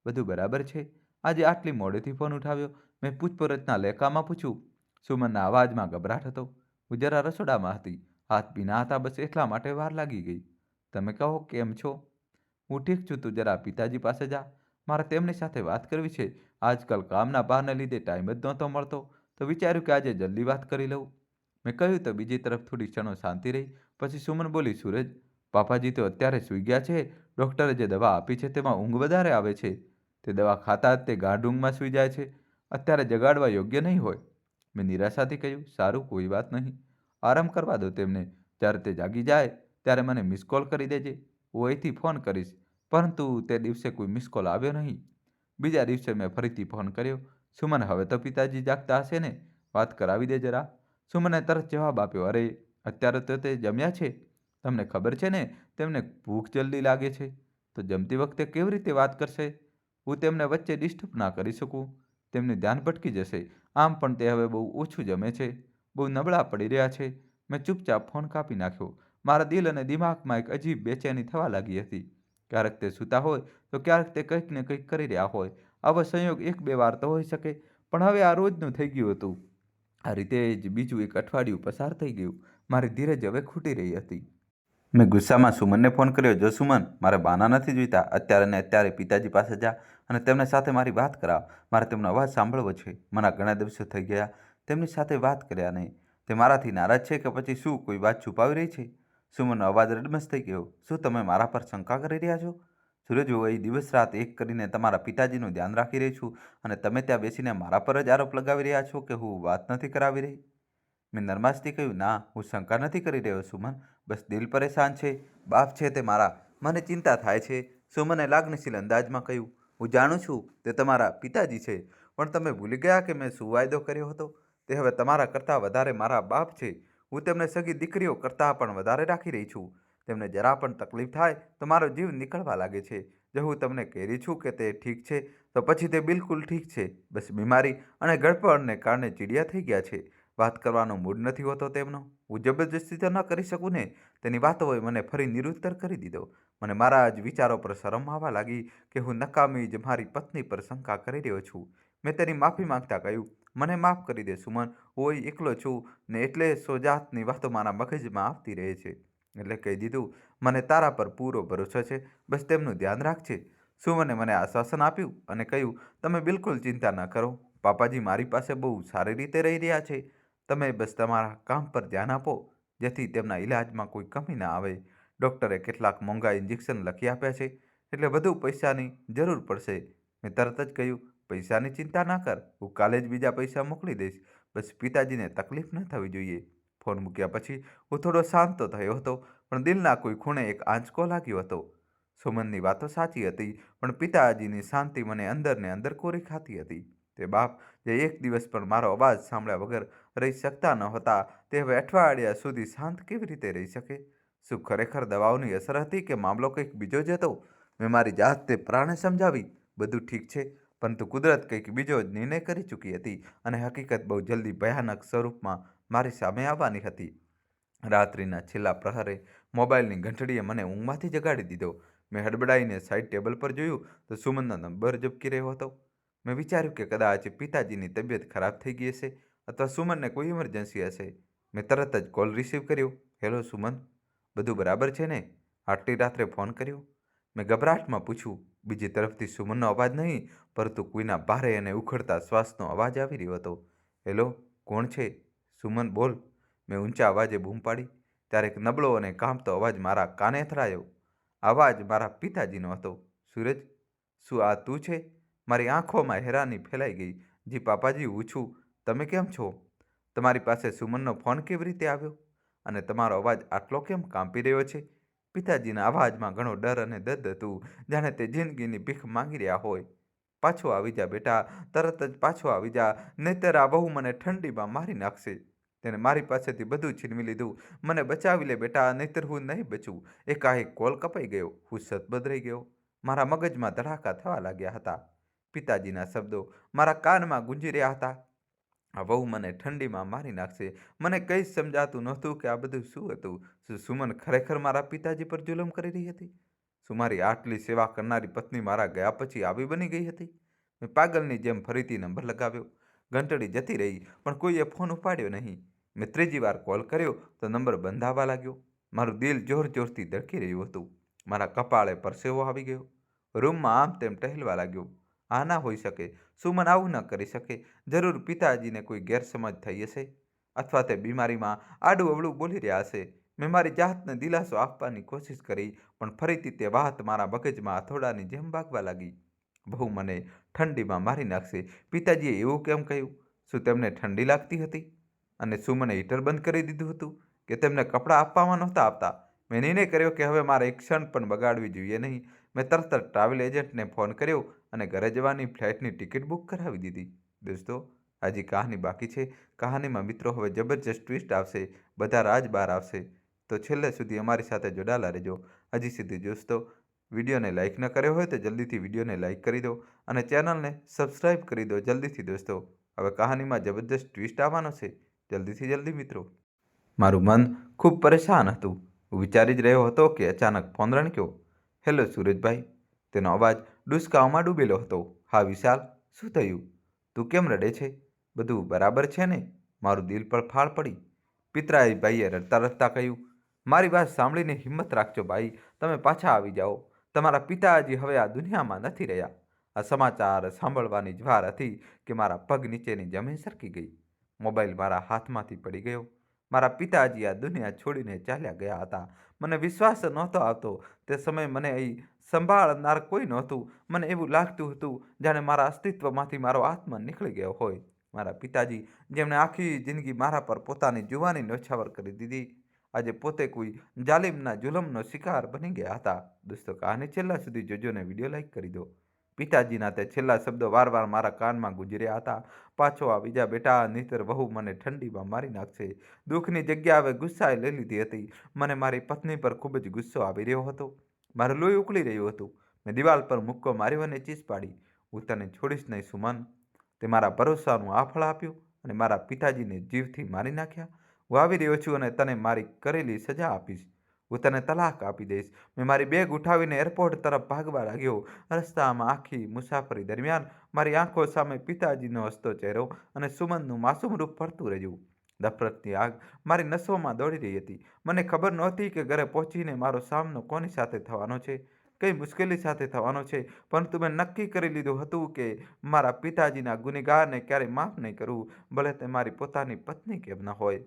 બધું બરાબર છે? આજે આટલી મોડેથી ફોન ઉઠાવ્યો? મેં પૂછપરછના લહેકામાં પૂછ્યું. સુમનના અવાજમાં ગભરાટ હતો. હું જરા રસોડામાં હતી, હાથ ભીના હતા, બસ એટલા માટે વાર લાગી ગઈ. તમે કહો, કેમ છો? હું ઠીક છું, તું જરા પિતાજી પાસે જા, મારે તેમની સાથે વાત કરવી છે. આજકાલ કામના બહારને લીધે ટાઈમ જ નહોતો મળતો, તો વિચાર્યું કે આજે જલ્દી વાત કરી લઉં. મેં કહ્યું તો બીજી તરફ થોડી ક્ષણો શાંતિ રહી. પછી સુમન બોલી, સૂરજ, પાપાજી તો અત્યારે સૂઈ ગયા છે. ડૉક્ટરે જે દવા આપી છે તેમાં ઊંઘ વધારે આવે છે. તે દવા ખાતા જ તે ગાઢ ઊંઘમાં સૂઈ જાય છે. અત્યારે જગાડવા યોગ્ય નહીં હોય. મેં નિરાશાથી કહ્યું, સારું, કોઈ વાત નહીં, આરામ કરવા દો તેમને. જ્યારે તે જાગી જાય ત્યારે મને મિસ કોલ કરી દેજે, હું અહીંથી ફોન કરીશ. પરંતુ તે દિવસે કોઈ મિસ કોલ આવ્યો નહીં. બીજા દિવસે મેં ફરીથી ફોન કર્યો. સુમન, હવે તો પિતાજી જાગતા હશે ને, વાત કરાવી દે જરા. સુમને તરત જવાબ આપ્યો, અરે અત્યારે તો તે જમ્યા છે, તમને ખબર છે ને તેમને ભૂખ જલ્દી લાગે છે, તો જમતી વખતે કેવી રીતે વાત કરશે? હું તેમને વચ્ચે ડિસ્ટર્બ ના કરી શકું. તેમનું ધ્યાન ભટકી જશે. આમ પણ તે હવે બહુ ઓછું જમે છે. બહુ નબળા પડી રહ્યા છે. મેં ચૂપચાપ ફોન કાપી નાખ્યો. મારા દિલ અને દિમાગમાં એક અજીબ બેચેની થવા લાગી હતી. ક્યારેક તે સૂતા હોય, તો ક્યારેક તે કંઈક ને કંઈક કરી રહ્યા હોય. આવો સંયોગ એક બે વાર તો હોઈ શકે, પણ હવે આ રોજનું થઈ ગયું હતું. આ રીતે જ બીજું એક અઠવાડિયું પસાર થઈ ગયું. મારી ધીરજ હવે ખૂટી રહી હતી. મેં ગુસ્સામાં સુમનને ફોન કર્યો. જો સુમન, મારે બહાના નથી જોઈતા. અત્યારે ને અત્યારે પિતાજી પાસે જા અને તેમની સાથે મારી વાત કરાવ. મારે તેમનો અવાજ સાંભળવો છે. મને ઘણા દિવસો થઈ ગયા તેમની સાથે વાત કર્યા નહીં. તે મારાથી નારાજ છે કે પછી શું કોઈ વાત છુપાવી રહી છે? સુમનનો અવાજ રડમસ થઈ ગયો. શું તમે મારા પર શંકા કરી રહ્યા છો? સૂરજ, હું અહીં દિવસ રાત એક કરીને તમારા પિતાજીનું ધ્યાન રાખી રહી છું, અને તમે ત્યાં બેસીને મારા પર જ આરોપ લગાવી રહ્યા છો કે હું વાત નથી કરાવી રહી. મેં નરમાશથી કહ્યું, ના, હું શંકા નથી કરી રહ્યો સુમન. બસ દિલ પરેશાન છે. બાપ છે તે મારા. મને ચિંતા થાય છે. સુમને લાગણીશીલ અંદાજમાં કહ્યું. હું જાણું છું તે તમારા પિતાજી છે, પણ તમે ભૂલી ગયા કે મેં શું વાયદો કર્યો હતો? તે હવે તમારા કરતાં વધારે મારા બાપ છે. હું તેમને સગી દીકરીઓ કરતાં પણ વધારે રાખી રહી છું. તેમને જરા પણ તકલીફ થાય તો મારો જીવ નીકળવા લાગે છે. જો હું તમને કહી છું કે તે ઠીક છે, તો પછી તે બિલકુલ ઠીક છે. બસ બીમારી અને ગડપણને કારણે ચીડિયા થઈ ગયા છે. વાત કરવાનો મૂડ નથી હોતો તેમનો. હું જબરજસ્તી તો ન કરી શકું ને. તેની વાતોએ મને ફરી નિરુત્તર કરી દીધો. મને મારા જ વિચારો પર શરમ આવવા લાગી કે હું નકામી જ મારી પત્ની પર શંકા કરી રહ્યો છું. મેં તેની માફી માંગતા કહ્યું, મને માફ કરી દે સુમન. હું અહીં એકલો છું ને એટલે સોજાતની વાતો મારા મગજમાં આવતી રહે છે. એટલે કહી દીધું, મને તારા પર પૂરો ભરોસો છે. બસ તેમનું ધ્યાન રાખજે. સુમને મને આશ્વાસન આપ્યું અને કહ્યું, તમે બિલકુલ ચિંતા ન કરો. પાપાજી મારી પાસે બહુ સારી રીતે રહી રહ્યા છે. તમે બસ તમારા કામ પર ધ્યાન આપો, જેથી તેમના ઈલાજમાં કોઈ કમી ના આવે. ડૉક્ટરે કેટલાક મોંઘા ઇન્જેક્શન લખી આપ્યા છે, એટલે વધુ પૈસાની જરૂર પડશે. મેં તરત જ કહ્યું, પૈસાની ચિંતા ના કર. હું કાલે જ બીજા પૈસા મોકલી દઈશ. બસ પિતાજીને તકલીફ ન થવી જોઈએ. ફોન મૂક્યા પછી હું થોડો શાંત તો થયો હતો, પણ દિલના કોઈ ખૂણે એક આંચકો લાગ્યો હતો. સુમનની વાતો સાચી હતી, પણ પિતાજીની શાંતિ મને અંદર ને અંદર કોરી ખાતી હતી. તે બાપ જે એક દિવસ પણ મારો અવાજ સાંભળ્યા વગર રહી શકતા નહોતા, તે હવે અઠવાડિયા સુધી શાંત કેવી રીતે રહી શકે? શું ખરેખર દવાઓની અસર હતી કે મામલો કંઈક બીજો જ હતો? મેં મારી જાતને પ્રાણે સમજાવી, બધું ઠીક છે, પરંતુ કુદરત કંઈક બીજો જ નિર્ણય કરી ચૂકી હતી, અને હકીકત બહુ જલ્દી ભયાનક સ્વરૂપમાં મારી સામે આવવાની હતી. રાત્રિના છેલ્લા પ્રહરે મોબાઈલની ઘંટડીએ મને ઊંઘમાંથી જગાડી દીધો. મેં હડબડાઈને સાઈડ ટેબલ પર જોયું તો સુમનનો નંબર ઝબકી રહ્યો હતો. મેં વિચાર્યું કે કદાચ પિતાજીની તબિયત ખરાબ થઈ ગઈ હશે, અથવા સુમનને કોઈ ઇમરજન્સી હશે. મેં તરત જ કોલ રિસીવ કર્યો. હેલો સુમન, બધું બરાબર છે ને? આટલી રાત્રે ફોન કર્યો? મેં ગભરાટમાં પૂછ્યું. બીજી તરફથી સુમનનો અવાજ નહીં, પરંતુ કોઈના ભારે અને ઉખડતા શ્વાસનો અવાજ આવી રહ્યો હતો. હેલો, કોણ છે? સુમન બોલ. મેં ઊંચા અવાજે બૂમ પાડી. ત્યારે એક નબળો અને કાંપતો અવાજ મારા કાને અથડાયો. અવાજ મારા પિતાજીનો હતો. સૂરજ, શું આ તું છે? મારી આંખોમાં હેરાની ફેલાઈ ગઈ. જી પાપાજી, હું છું. તમે કેમ છો? તમારી પાસે સુમનનો ફોન કેવી રીતે આવ્યો? અને તમારો અવાજ આટલો કેમ કાંપી રહ્યો છે? પિતાજીના અવાજમાં ઘણો ડર અને દર્દ હતું, જાણે તે જિંદગીની ભીખ માંગી રહ્યા હોય. પાછો આવી જા બેટા, તરત જ પાછો આવી જા, નહીંતર આ બહુ મને ઠંડીમાં મારી નાખશે. તેને મારી પાસેથી બધું છીનવી લીધું. મને બચાવી લે બેટા, નહીંતર હું નહીં બચું. એકાએક કોલ કપાઈ ગયો. હું સતબદ રહી ગયો. મારા મગજમાં ધડાકા થવા લાગ્યા હતા. પિતાજીના શબ્દો મારા કાનમાં ગુંજી રહ્યા હતા. આ વહુ મને ઠંડીમાં મારી નાખશે. મને કંઈ જ સમજાતું નહોતું કે આ બધું શું હતું. શું સુમન ખરેખર મારા પિતાજી પર જુલમ કરી રહી હતી? શું મારી આટલી સેવા કરનારી પત્ની મારા ગયા પછી આવી બની ગઈ હતી? મેં પાગલની જેમ ફરીથી નંબર લગાવ્યો. ઘંટડી જતી રહી, પણ કોઈએ ફોન ઉપાડ્યો નહીં. મેં ત્રીજી વાર કોલ કર્યો તો નંબર બંધ આવવા લાગ્યો. મારું દિલ જોર જોરથી ધડકી રહ્યું હતું. મારા કપાળે પરસેવો આવી ગયો. રૂમમાં આમ તેમ ટહેલવા લાગ્યો. આ ના હોઈ શકે. સુમન આવું ન કરી શકે. જરૂર પિતાજીને કોઈ ગેરસમજ થઈ હશે, અથવા તે બીમારીમાં આડું અવળું બોલી રહ્યા હશે. મેં મારી જાતને દિલાસો આપવાની કોશિશ કરી, પણ ફરીથી તે વાત મારા મગજમાં હથોડાની જેમ વાગવા લાગી. બહુ મને ઠંડીમાં મારી નાખશે. પિતાજીએ એવું કેમ કહ્યું? શું તેમને ઠંડી લાગતી હતી? અને શું મને હીટર બંધ કરી દીધું હતું? કે તેમને કપડાં આપવામાં નહોતા આપતા? મેં નિર્ણય કર્યો કે હવે મારે એક ક્ષણ પણ બગાડવી જોઈએ નહીં. મેં તરત જ ટ્રાવેલ એજન્ટને ફોન કર્યો અને ઘરે જવાની ફ્લાઇટની ટિકિટ બુક કરાવી દીધી. દોસ્તો, હજી કહાની બાકી છે. કહાનીમાં મિત્રો હવે જબરજસ્ત ટ્વિસ્ટ આવશે. બધા રાજ બહાર આવશે. તો છેલ્લે સુધી અમારી સાથે જોડાયેલા રહેજો. હજી સુધી દોસ્તો વિડીયોને લાઇક ન કર્યો હોય તો જલ્દીથી વિડીયોને લાઇક કરી દો અને ચેનલને સબસ્ક્રાઈબ કરી દો જલ્દીથી દોસ્તો. હવે કહાનીમાં જબરદસ્ત ટ્વિસ્ટ આવવાનો છે. જલ્દીથી જલ્દી મિત્રો. મારું મન ખૂબ પરેશાન હતું. હું વિચારી જ રહ્યો હતો કે અચાનક ફોન રણક્યો. હેલો સુરજભાઈ. તેનો અવાજ ડુસકાઓમાં ડૂબેલો હતો. હા વિશાલ, શું થયું? તું કેમ રડે છે? બધું બરાબર છે ને? મારું દિલ પર ફાળ પડી. પિતરાઈ ભાઈએ રડતા રડતા કહ્યું, મારી વાત સાંભળીને હિંમત રાખજો ભાઈ, તમે પાછા આવી જાઓ. તમારા પિતાજી હવે આ દુનિયામાં નથી રહ્યા. આ સમાચાર સાંભળવાની જ વાર હતી કે મારા પગ નીચેની જમીન સરકી ગઈ. મોબાઈલ મારા હાથમાંથી પડી ગયો. મારા પિતાજી આ દુનિયા છોડીને ચાલ્યા ગયા હતા. મને વિશ્વાસ નહોતો આવતો. તે સમયે મને અહીં સંભાળનાર કોઈ નહોતું. મને એવું લાગતું હતું જાણે મારા અસ્તિત્વમાંથી મારો આત્મા નીકળી ગયો હોય. મારા પિતાજી, જેમણે આખી જિંદગી મારા પર પોતાની જુવાની ન્યોછાવર કરી દીધી, આજે પોતે કોઈ જાલિમના જુલમનો શિકાર બની ગયા હતા. દોસ્તો કહાની છેલ્લા સુધી જોજો ને વિડીયો લાઈક કરી દો. પિતાજીના તે છેલ્લા શબ્દો વારવાર મારા કાનમાં ગુજર્યા હતા. પાછો આવી જા બેટા, નહીંતર વહુ મને ઠંડીમાં મારી નાખશે. દુઃખની જગ્યા હવે ગુસ્સાએ લઈ લીધી હતી. મને મારી પત્ની પર ખૂબ જ ગુસ્સો આવી રહ્યો હતો. મારું લોહી ઉકળી રહ્યું હતું. મેં દિવાલ પર મુક્કો માર્યો અને ચીસ પાડી, હું તને છોડીશ નહીં સુમન. તે મારા ભરોસાનું આ ફળ આપ્યું અને મારા પિતાજીને જીવથી મારી નાખ્યા. હું આવી રહ્યો છું અને તને મારી કરેલી સજા આપીશ. હું તને તલાક આપી દઈશ. મેં મારી બેગ ઉઠાવીને એરપોર્ટ તરફ ભાગવા લાગ્યો. રસ્તામાં આખી મુસાફરી દરમિયાન મારી આંખો સામે પિતાજીનો હસતો ચહેરો અને સુમનનું માસૂમ રૂપ ફરતું રહ્યું. નફરતની આગ મારી નસોમાં દોડી રહી હતી. મને ખબર નહોતી કે ઘરે પહોંચીને મારો સામનો કોની સાથે થવાનો છે, કઈ મુશ્કેલી સાથે થવાનો છે, પરંતુ મેં નક્કી કરી લીધું હતું કે મારા પિતાજીના ગુનેગારને ક્યારેય માફ નહીં કરું, ભલે તે મારી પોતાની પત્ની કેમ ન હોય.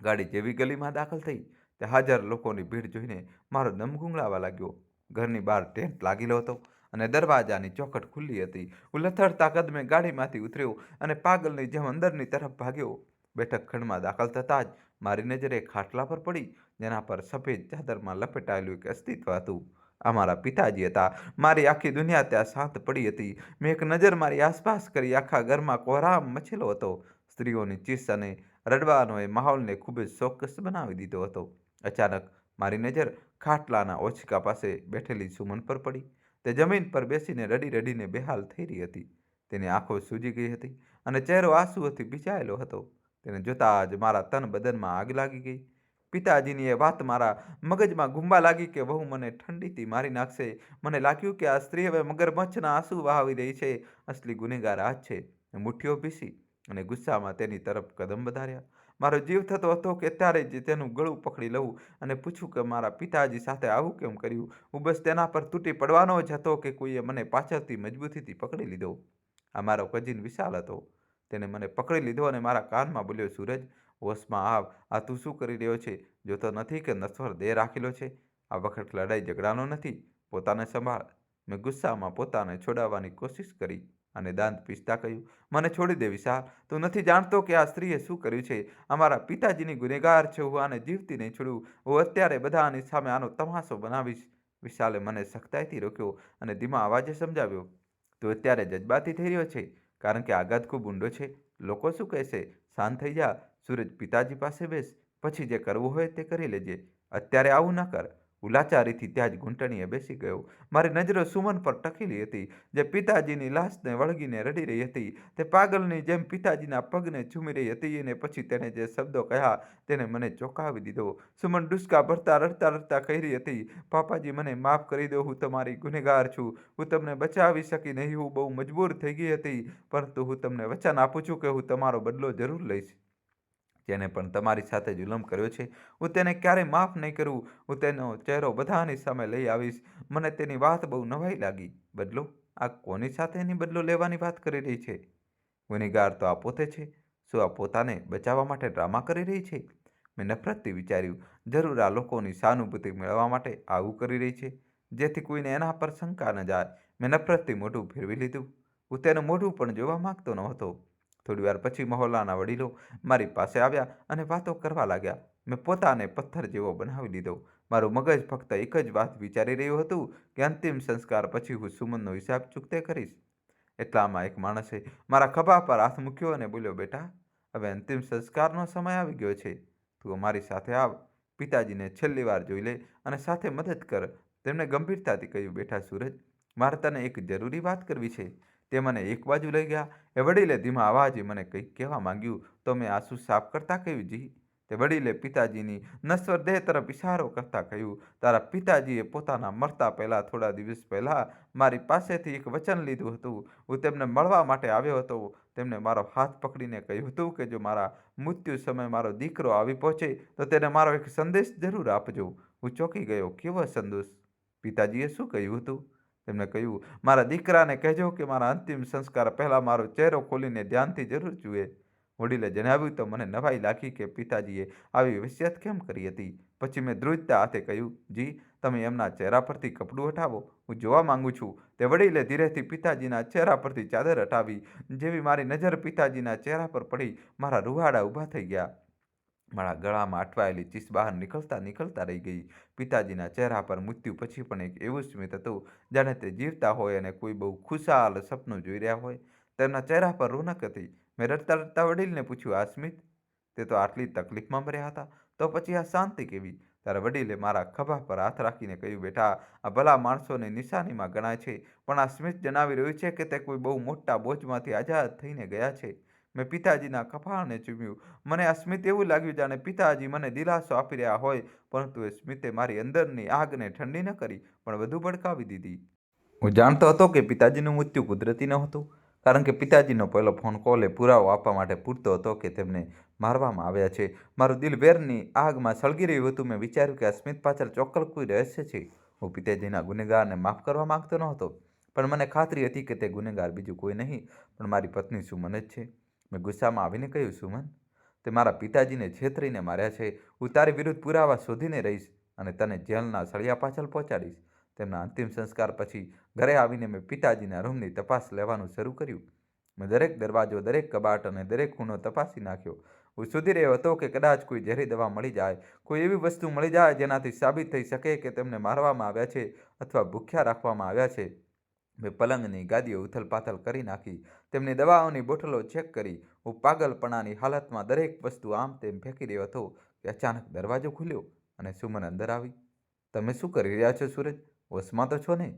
ગાડી જેવી ગલીમાં દાખલ થઈ તે હાજર લોકોની ભીડ જોઈને મારો દમ ગુંગળાવા લાગ્યો. ઘરની બહાર ટેન્ટ લાગેલો હતો અને દરવાજાની ચોખટ ખુલ્લી હતી. હું લથડતા કદમે ગાડીમાંથી ઉતર્યો અને પાગલની જેમ અંદરની તરફ ભાગ્યો. બેઠક ખંડમાં દાખલ થતાં જ મારી નજરે ખાટલા પર પડી, જેના પર સફેદ ચાદરમાં લપેટાયેલું એક અસ્તિત્વ હતું. આ મારા પિતાજી હતા. મારી આખી દુનિયા ત્યાં શાંત પડી હતી. મેં એક નજર મારી આસપાસ કરી. આખા ઘરમાં કોહરામ મચેલો હતો. સ્ત્રીઓની ચીસ અને રડવાનો એ માહોલને ખૂબ જ ચોક્કસ બનાવી દીધો હતો. અચાનક મારી નજર ખાટલાના ઓછકા પાસે બેઠેલી સુમન પર પડી. તે જમીન પર બેસીને રડી રડીને બેહાલ થઈ રહી હતી. તેની આંખો સૂજી ગઈ હતી અને ચહેરો આંસુઓથી ભીંજાયેલો હતો. તેને જોતાં જ મારા તન બદનમાં આગ લાગી ગઈ. પિતાજીની એ વાત મારા મગજમાં ઘૂમવા લાગી કે વહુ મને ઠંડીથી મારી નાખશે. મને લાગ્યું કે આ સ્ત્રી હવે મગરમચ્છના આંસુ વહાવી રહી છે. અસલી ગુનેગાર આ જ છે. મુઠ્ઠીઓ ભીસી અને ગુસ્સામાં તેની તરફ કદમ વધાર્યા. મારો જીવ થતો હતો કે ત્યારે જ તેનું ગળું પકડી લઉં અને પૂછું કે મારા પિતાજી સાથે આવું કેમ કર્યું. હું બસ તેના પર તૂટી પડવાનો જ હતો કે કોઈએ મને પાછળથી મજબૂતીથી પકડી લીધો. આ મારો કજીન વિશાલ હતો. તેને મને પકડી લીધો અને મારા કાનમાં બોલ્યો, સૂરજ, હોશમાં આવ. આ તું શું કરી રહ્યો છે? જોતો નથી કે નશ્વર દેહ રાખેલો છે? આ વખત લડાઈ ઝઘડાનો નથી. પોતાને સંભાળ. મેં ગુસ્સામાં પોતાને છોડાવવાની કોશિશ કરી અને દાંત પીસતા કહ્યું, મને છોડી દે વિશાલ. તું નથી જાણતો કે આ સ્ત્રીએ શું કર્યું છે. આ મારા પિતાજીની ગુનેગાર છે. હું આને જીવતી નહીં છોડું. હું અત્યારે બધાની સામે આનો તમાશો બનાવીશ. વિશાલે મને સખ્તાઈથી રોક્યો અને ધીમા અવાજે સમજાવ્યો, તું અત્યારે જજ્બાતી થઈ રહ્યો છે કારણ કે આઘાત ખૂબ ઊંડો છે. લોકો શું કહેશે? શાંત થઈ જા. સૂરજ, પિતાજી પાસે બેસ. પછી જે કરવું હોય તે કરી લેજે. અત્યારે આવું ન કર. હું લાચારીથી ત્યાં જ ઘૂંટણીએ બેસી ગયો. મારી નજરો સુમન પર ટકેલી હતી, જે પિતાજીની લાશને વળગીને રડી રહી હતી. તે પાગલની જેમ પિતાજીના પગને ચૂમી રહી હતી અને પછી તેણે જે શબ્દો કહ્યા તેને મને ચોંકાવી દીધો. સુમન ડુસકા ભરતા રડતા રડતા કહી રહી હતી, પાપાજી, મને માફ કરી દો. હું તમારી ગુનેગાર છું. હું તમને બચાવી શકી નહીં. હું બહુ મજબૂર થઈ ગઈ હતી, પરંતુ હું તમને વચન આપું છું કે હું તમારો બદલો જરૂર લઈશ. જેને પણ તમારી સાથે જુલમ કર્યો છે, હું તેને ક્યારેય માફ નહીં કરું. હું તેનો ચહેરો બધાની સામે લઈ આવીશ. મને તેની વાત બહુ નવાઈ લાગી. બદલો? આ કોની સાથે એની બદલો લેવાની વાત કરી રહી છે? ગુનેગાર તો આ પોતે છે. શું આ પોતાને બચાવવા માટે ડ્રામા કરી રહી છે? મેં નફરતથી વિચાર્યું, જરૂર આ લોકોની સહાનુભૂતિ મેળવવા માટે આવું કરી રહી છે, જેથી કોઈને એના પર શંકા ન જાય. મેં નફરતથી મોઢું ફેરવી લીધું. હું તેનું મોઢું પણ જોવા માંગતો નહોતો. થોડીવાર પછી મહોલ્લાના વડીલો મારી પાસે આવ્યા અને વાતો કરવા લાગ્યા. મેં પોતાને પથ્થર જેવો બનાવી લીધો. મારું મગજ ફક્ત એક જ વાત વિચારી રહ્યું હતું કે અંતિમ સંસ્કાર પછી હું સુમનનો હિસાબ ચૂકતે કરીશ. એટલામાં એક માણસે મારા ખભા પર હાથ મૂક્યો અને બોલ્યો, બેટા, હવે અંતિમ સંસ્કારનો સમય આવી ગયો છે. તું અમારી સાથે આવ. પિતાજીને છેલ્લી વાર જોઈ લે અને સાથે મદદ કર. તેમણે ગંભીરતાથી કહ્યું, બેટા સૂરજ, મારે તને એક જરૂરી વાત કરવી છે. તે મને એક બાજુ લઈ ગયા. એ વડીલે ધીમા અવાજે મને કંઈક કહેવા માંગ્યું તો મેં આંસુ સાફ કરતા કહ્યું, જી. તે વડીલે પિતાજીની નશ્વર દેહ તરફ ઇશારો કરતા કહ્યું, તારા પિતાજીએ પોતાના મરતા પહેલા થોડા દિવસ પહેલા મારી પાસેથી એક વચન લીધું હતું. હું તેમને મળવા માટે આવ્યો હતો. તેમણે મારો હાથ પકડીને કહ્યું હતું કે જો મારા મૃત્યુ સમયે મારો દીકરો આવી પહોંચે તો તેને મારો એક સંદેશ જરૂર આપજો. હું ચોંકી ગયો. કેવો સંદેશ? પિતાજીએ શું કહ્યું હતું? તેમણે કહ્યું, મારા દીકરાને કહેજો કે મારા અંતિમ સંસ્કાર પહેલાં મારો ચહેરો ખોલીને ધ્યાનથી જરૂર જુએ. વડીલે જણાવ્યું તો મને નવાઈ લાગી કે પિતાજીએ આવી વસિયત કેમ કરી હતી. પછી મેં ધ્રુજતા હાથે કહ્યું, જી, તમે એમના ચહેરા પરથી કપડું હટાવો, હું જોવા માંગુ છું. તે વડીલે ધીરેથી પિતાજીના ચહેરા પરથી ચાદર હટાવી. જેવી મારી નજર પિતાજીના ચહેરા પર પડી, મારા રૂવાડા ઊભા થઈ ગયા. મારા ગળામાં અટવાયેલી ચીસ બહાર નીકળતા રહી ગઈ. પિતાજીના ચહેરા પર મૃત્યુ પછી પણ એક એવું સ્મિત હતું જાણે તે જીવતા હોય અને કોઈ બહુ ખુશાલ સપનું જોઈ રહ્યા હોય. તેમના ચહેરા પર રોનક હતી. મેં રડતા રડતા વડીલને પૂછ્યું, આ સ્મિત? તે તો આટલી તકલીફમાં મર્યા હતા, તો પછી આ શાંતિ કેવી? ત્યારે વડીલે મારા ખભા પર હાથ રાખીને કહ્યું, બેટા, આ ભલા માણસોની નિશાનીમાં ગણાય છે, પણ આ સ્મિત જણાવી રહ્યું છે કે તે કોઈ બહુ મોટા બોજમાંથી આઝાદ થઈને ગયા છે. મેં પિતાજીના કપાળને ચૂમ્યું. મને આ સ્મિત એવું લાગ્યું જાણે પિતાજી મને દિલાસો આપી રહ્યા હોય, પરંતુ એ સ્મિતે મારી અંદરની આગને ઠંડી ન કરી, પણ વધુ ભડકાવી દીધી. હું જાણતો હતો કે પિતાજીનું મૃત્યુ કુદરતી નહોતું, કારણ કે પિતાજીનો પહેલો ફોન કોલ એ પુરાવો આપવા માટે પૂરતો હતો કે તેમને મારવામાં આવ્યા છે. મારું દિલ વેરની આગમાં સળગી રહ્યું હતું. મેં વિચાર્યું કે આ સ્મિત પાછળ ચોક્કસ કોઈ રહસ્ય છે. હું પિતાજીના ગુનેગારને માફ કરવા માંગતો નહોતો, પણ મને ખાતરી હતી કે તે ગુનેગાર બીજું કોઈ નહીં પણ મારી પત્ની સુમન જ છે. મેં ગુસ્સામાં આવીને કહ્યું, સુમન, તે મારા પિતાજીને છેતરીને માર્યા છે. હું તારી વિરુદ્ધ પુરાવા શોધીને રહીશ અને તને જેલના સળિયા પાછળ પહોંચાડીશ. તેમના અંતિમ સંસ્કાર પછી ઘરે આવીને મેં પિતાજીના રૂમની તપાસ લેવાનું શરૂ કર્યું. મેં દરેક દરવાજો, દરેક કબાટ અને દરેક ખૂણો તપાસી નાખ્યો. હું શોધી રહ્યો હતો કે કદાચ કોઈ ઝેરી દવા મળી જાય, કોઈ એવી વસ્તુ મળી જાય જેનાથી સાબિત થઈ શકે કે તેમને મારવામાં આવ્યા છે અથવા ભૂખ્યા રાખવામાં આવ્યા છે. મેં પલંગની ગાદીઓ ઉથલપાથલ કરી નાખી, તેમની દવાઓની બોટલો ચેક કરી. હું પાગલપણાની હાલતમાં દરેક વસ્તુ આમ તેમ ફેંકી રહ્યો હતો કે અચાનક દરવાજો ખુલ્યો અને સુમન અંદર આવી. તમે શું કરી રહ્યા છો સૂરજ? હોશમાં તો છો ને?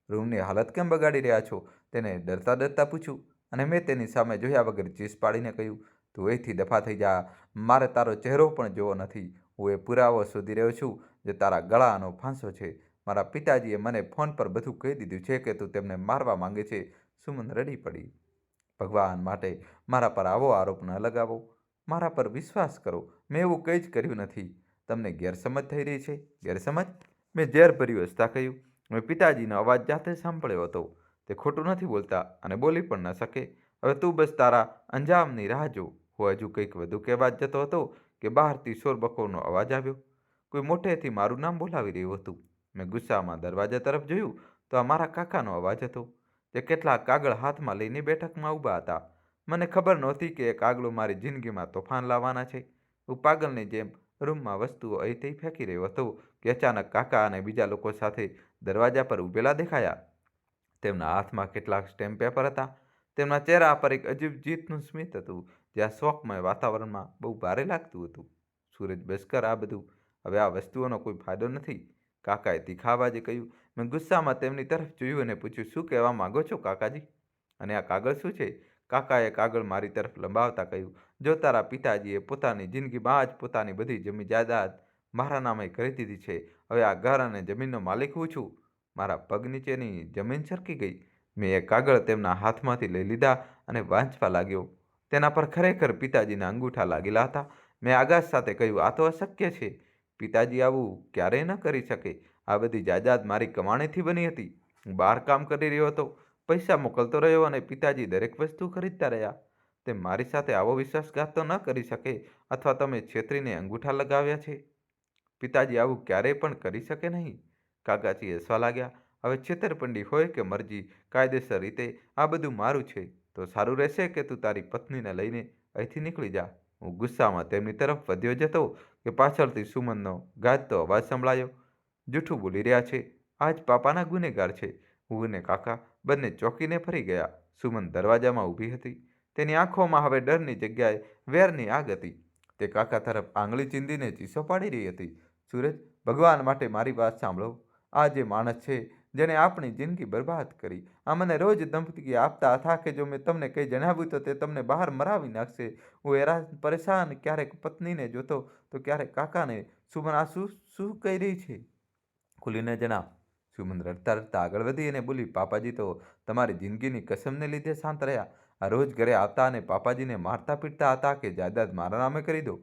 રૂમની હાલત કેમ બગાડી રહ્યા છો? તેને ડરતા ડરતા પૂછ્યું અને મેં તેની સામે જોયા વગર ચીસ પાડીને કહ્યું, તું અહીંથી દફા થઈ જા. મારે તારો ચહેરો પણ જોવો નથી. હું એ પુરાવો શોધી રહ્યો છું જે તારા ગળાનો ફાંસો છે. મારા પિતાજીએ મને ફોન પર બધું કહી દીધું છે કે તું તેમને મારવા માંગે છે. સુમન રડી પડી. ભગવાન માટે મારા પર આવો આરોપ ન લગાવો. મારા પર વિશ્વાસ કરો. મેં એવું કંઈ જ કર્યું નથી. તમને ગેરસમજ થઈ રહી છે. ગેરસમજ? મેં ઝેર ભર્યું હસતા કહ્યું. મેં પિતાજીનો અવાજ જાતે સાંભળ્યો હતો. તે ખોટું નથી બોલતા અને બોલી પણ ન શકે. હવે તું બસ તારા અંજામની રાહ જો. હું હજુ કંઈક વધુ કહેવા જ જતો હતો કે બહારથી શોરબકોરનો અવાજ આવ્યો. કોઈ મોટેથી મારું નામ બોલાવી રહ્યું હતું. મેં ગુસ્સામાં દરવાજા તરફ જોયું તો આ મારા કાકાનો અવાજ હતો, જે કેટલાક કાગળ હાથમાં લઈને બેઠકમાં ઊભા હતા. મને ખબર નહોતી કે એ કાગળો મારી જિંદગીમાં તોફાન લાવવાના છે. હું પાગલની જેમ રૂમમાં વસ્તુઓ અહીં તહીં ફેંકી રહ્યો હતો કે અચાનક કાકા અને બીજા લોકો સાથે દરવાજા પર ઊભેલા દેખાયા. તેમના હાથમાં કેટલાક સ્ટેમ્પ પેપર હતા. તેમના ચહેરા પર એક અજીબ જીતનું સ્મિત હતું, જે આ શોકમય વાતાવરણમાં બહુ ભારે લાગતું હતું. સૂરજ, બસ કર આ બધું. હવે આ વસ્તુઓનો કોઈ ફાયદો નથી, કાકાએ તીખા અવાજે કહ્યું. મેં ગુસ્સામાં તેમની તરફ જોયું અને પૂછ્યું, શું કહેવા માંગો છો કાકાજી? અને આ કાગળ શું છે? કાકાએ કાગળ મારી તરફ લંબાવતા કહ્યું, જો તારા પિતાજીએ પોતાની જિંદગીમાં જ પોતાની બધી જમીન જાયદાદ મારા નામે કરી દીધી છે. હવે આ ઘર અને જમીનનો માલિક હું છું. મારા પગ નીચેની જમીન સરકી ગઈ. મેં એ કાગળ તેમના હાથમાંથી લઈ લીધા અને વાંચવા લાગ્યો. તેના પર ખરેખર પિતાજીના અંગૂઠા લાગેલા હતા. મેં આઘાત સાથે કહ્યું, આ તો અશક્ય છે. પિતાજી આવું ક્યારેય ન કરી શકે. આ બધી જાયદાદ મારી કમાણીથી બની હતી. હું બહાર કામ કરી રહ્યો હતો, પૈસા મોકલતો રહ્યો અને પિતાજી દરેક વસ્તુ ખરીદતા રહ્યા. તે મારી સાથે આવો વિશ્વાસઘાત તો ન કરી શકે, અથવા તમે છેતરીને અંગૂઠા લગાવ્યા છે. પિતાજી આવું ક્યારેય પણ કરી શકે નહીં. કાકાજી હસવા લાગ્યા. હવે છેતરપિંડી હોય કે મરજી, કાયદેસર રીતે આ બધું મારું છે. તો સારું રહેશે કે તું તારી પત્નીને લઈને અહીંથી નીકળી જા. હું ગુસ્સામાં તેમની તરફ વધ્યો જતો કે પાછળથી સુમનનો ગાજતો અવાજ સંભળાયો. જૂઠું બોલી રહ્યા છે. આજ પાપાના ગુનેગાર છે. હું અને કાકા બંને ચોંકીને ફરી ગયા. સુમન દરવાજામાં ઊભી હતી. તેની આંખોમાં હવે ડરની જગ્યાએ વેરની આગ હતી. તે કાકા તરફ આંગળી ચીંધીને ચીસો પાડી રહી હતી. સૂરજ, ભગવાન માટે મારી વાત સાંભળો. આ જે માણસ છે જેણે આપણી જિંદગી બરબાદ કરી, આ મને રોજ ધમકી આપતા હતા કે જો મેં તમને કંઈ જણાવ્યું તો તે તમને બહાર મરાવી નાખશે. હું હેરાન પરેશાન, ક્યારેક પત્નીને જોતો તો ક્યારેક કાકાને. સુમન, આ શું શું કહી રહી છે? ખુલીને જણાવ. સુમન રડતા રડતા આગળ વધી અને બોલી, પાપાજી તો તમારી જિંદગીની કસમને લીધે શાંત રહ્યા. આ રોજ ઘરે આવતા અને પાપાજીને મારતા પીટતા હતા કે જાયદાદ મારા નામે કરી દો.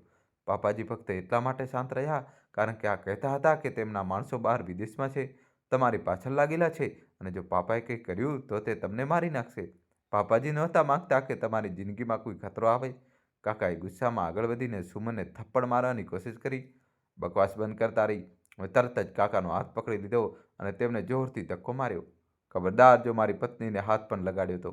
પાપાજી ફક્ત એટલા માટે શાંત રહ્યા કારણ કે આ કહેતા હતા કે તેમના માણસો બહાર વિદેશમાં છે, તમારી પાછળ લાગેલા છે, અને જો પાપાએ કંઈ કર્યું તો તે તમને મારી નાખશે. પાપાજી નહોતા માંગતા કે તમારી જિંદગીમાં કોઈ ખતરો આવે. કાકાએ ગુસ્સામાં આગળ વધીને સુમનને થપ્પડ મારવાની કોશિશ કરી. બકવાસ બંધ કરતા રહી. હવે તરત જ કાકાનો હાથ પકડી લીધો અને તેમને જોરથી ધક્કો માર્યો. ખબરદાર જો મારી પત્નીને હાથ પણ લગાડ્યો તો.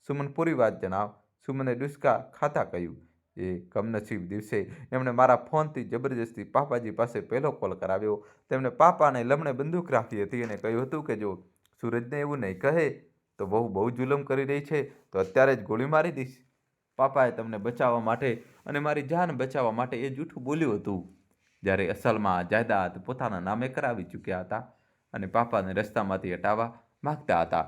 સુમન, પૂરી વાત જણાવ. સુમને ડુસકા ખાતા કહ્યું. એ કમનસીબ દિવસે એમણે મારા ફોનથી જબરજસ્તી પાપાજી પાસે પહેલો કોલ કરાવ્યો. તેમણે પાપાને લમણે બંદૂક રાખી હતી અને કહ્યું હતું કે જો સૂરજને એવું નહીં કહે તો બહુ જુલમ કરી રહી છે તો અત્યારે જ ગોળી મારી દઈશ. પાપાએ તમને બચાવવા માટે અને મારી જાન બચાવવા માટે એ જૂઠું બોલ્યું હતું, જ્યારે અસલમાં જાયદાદ પોતાના નામે કરાવી ચૂક્યા હતા અને પાપાને રસ્તામાંથી હટાવવા માગતા હતા.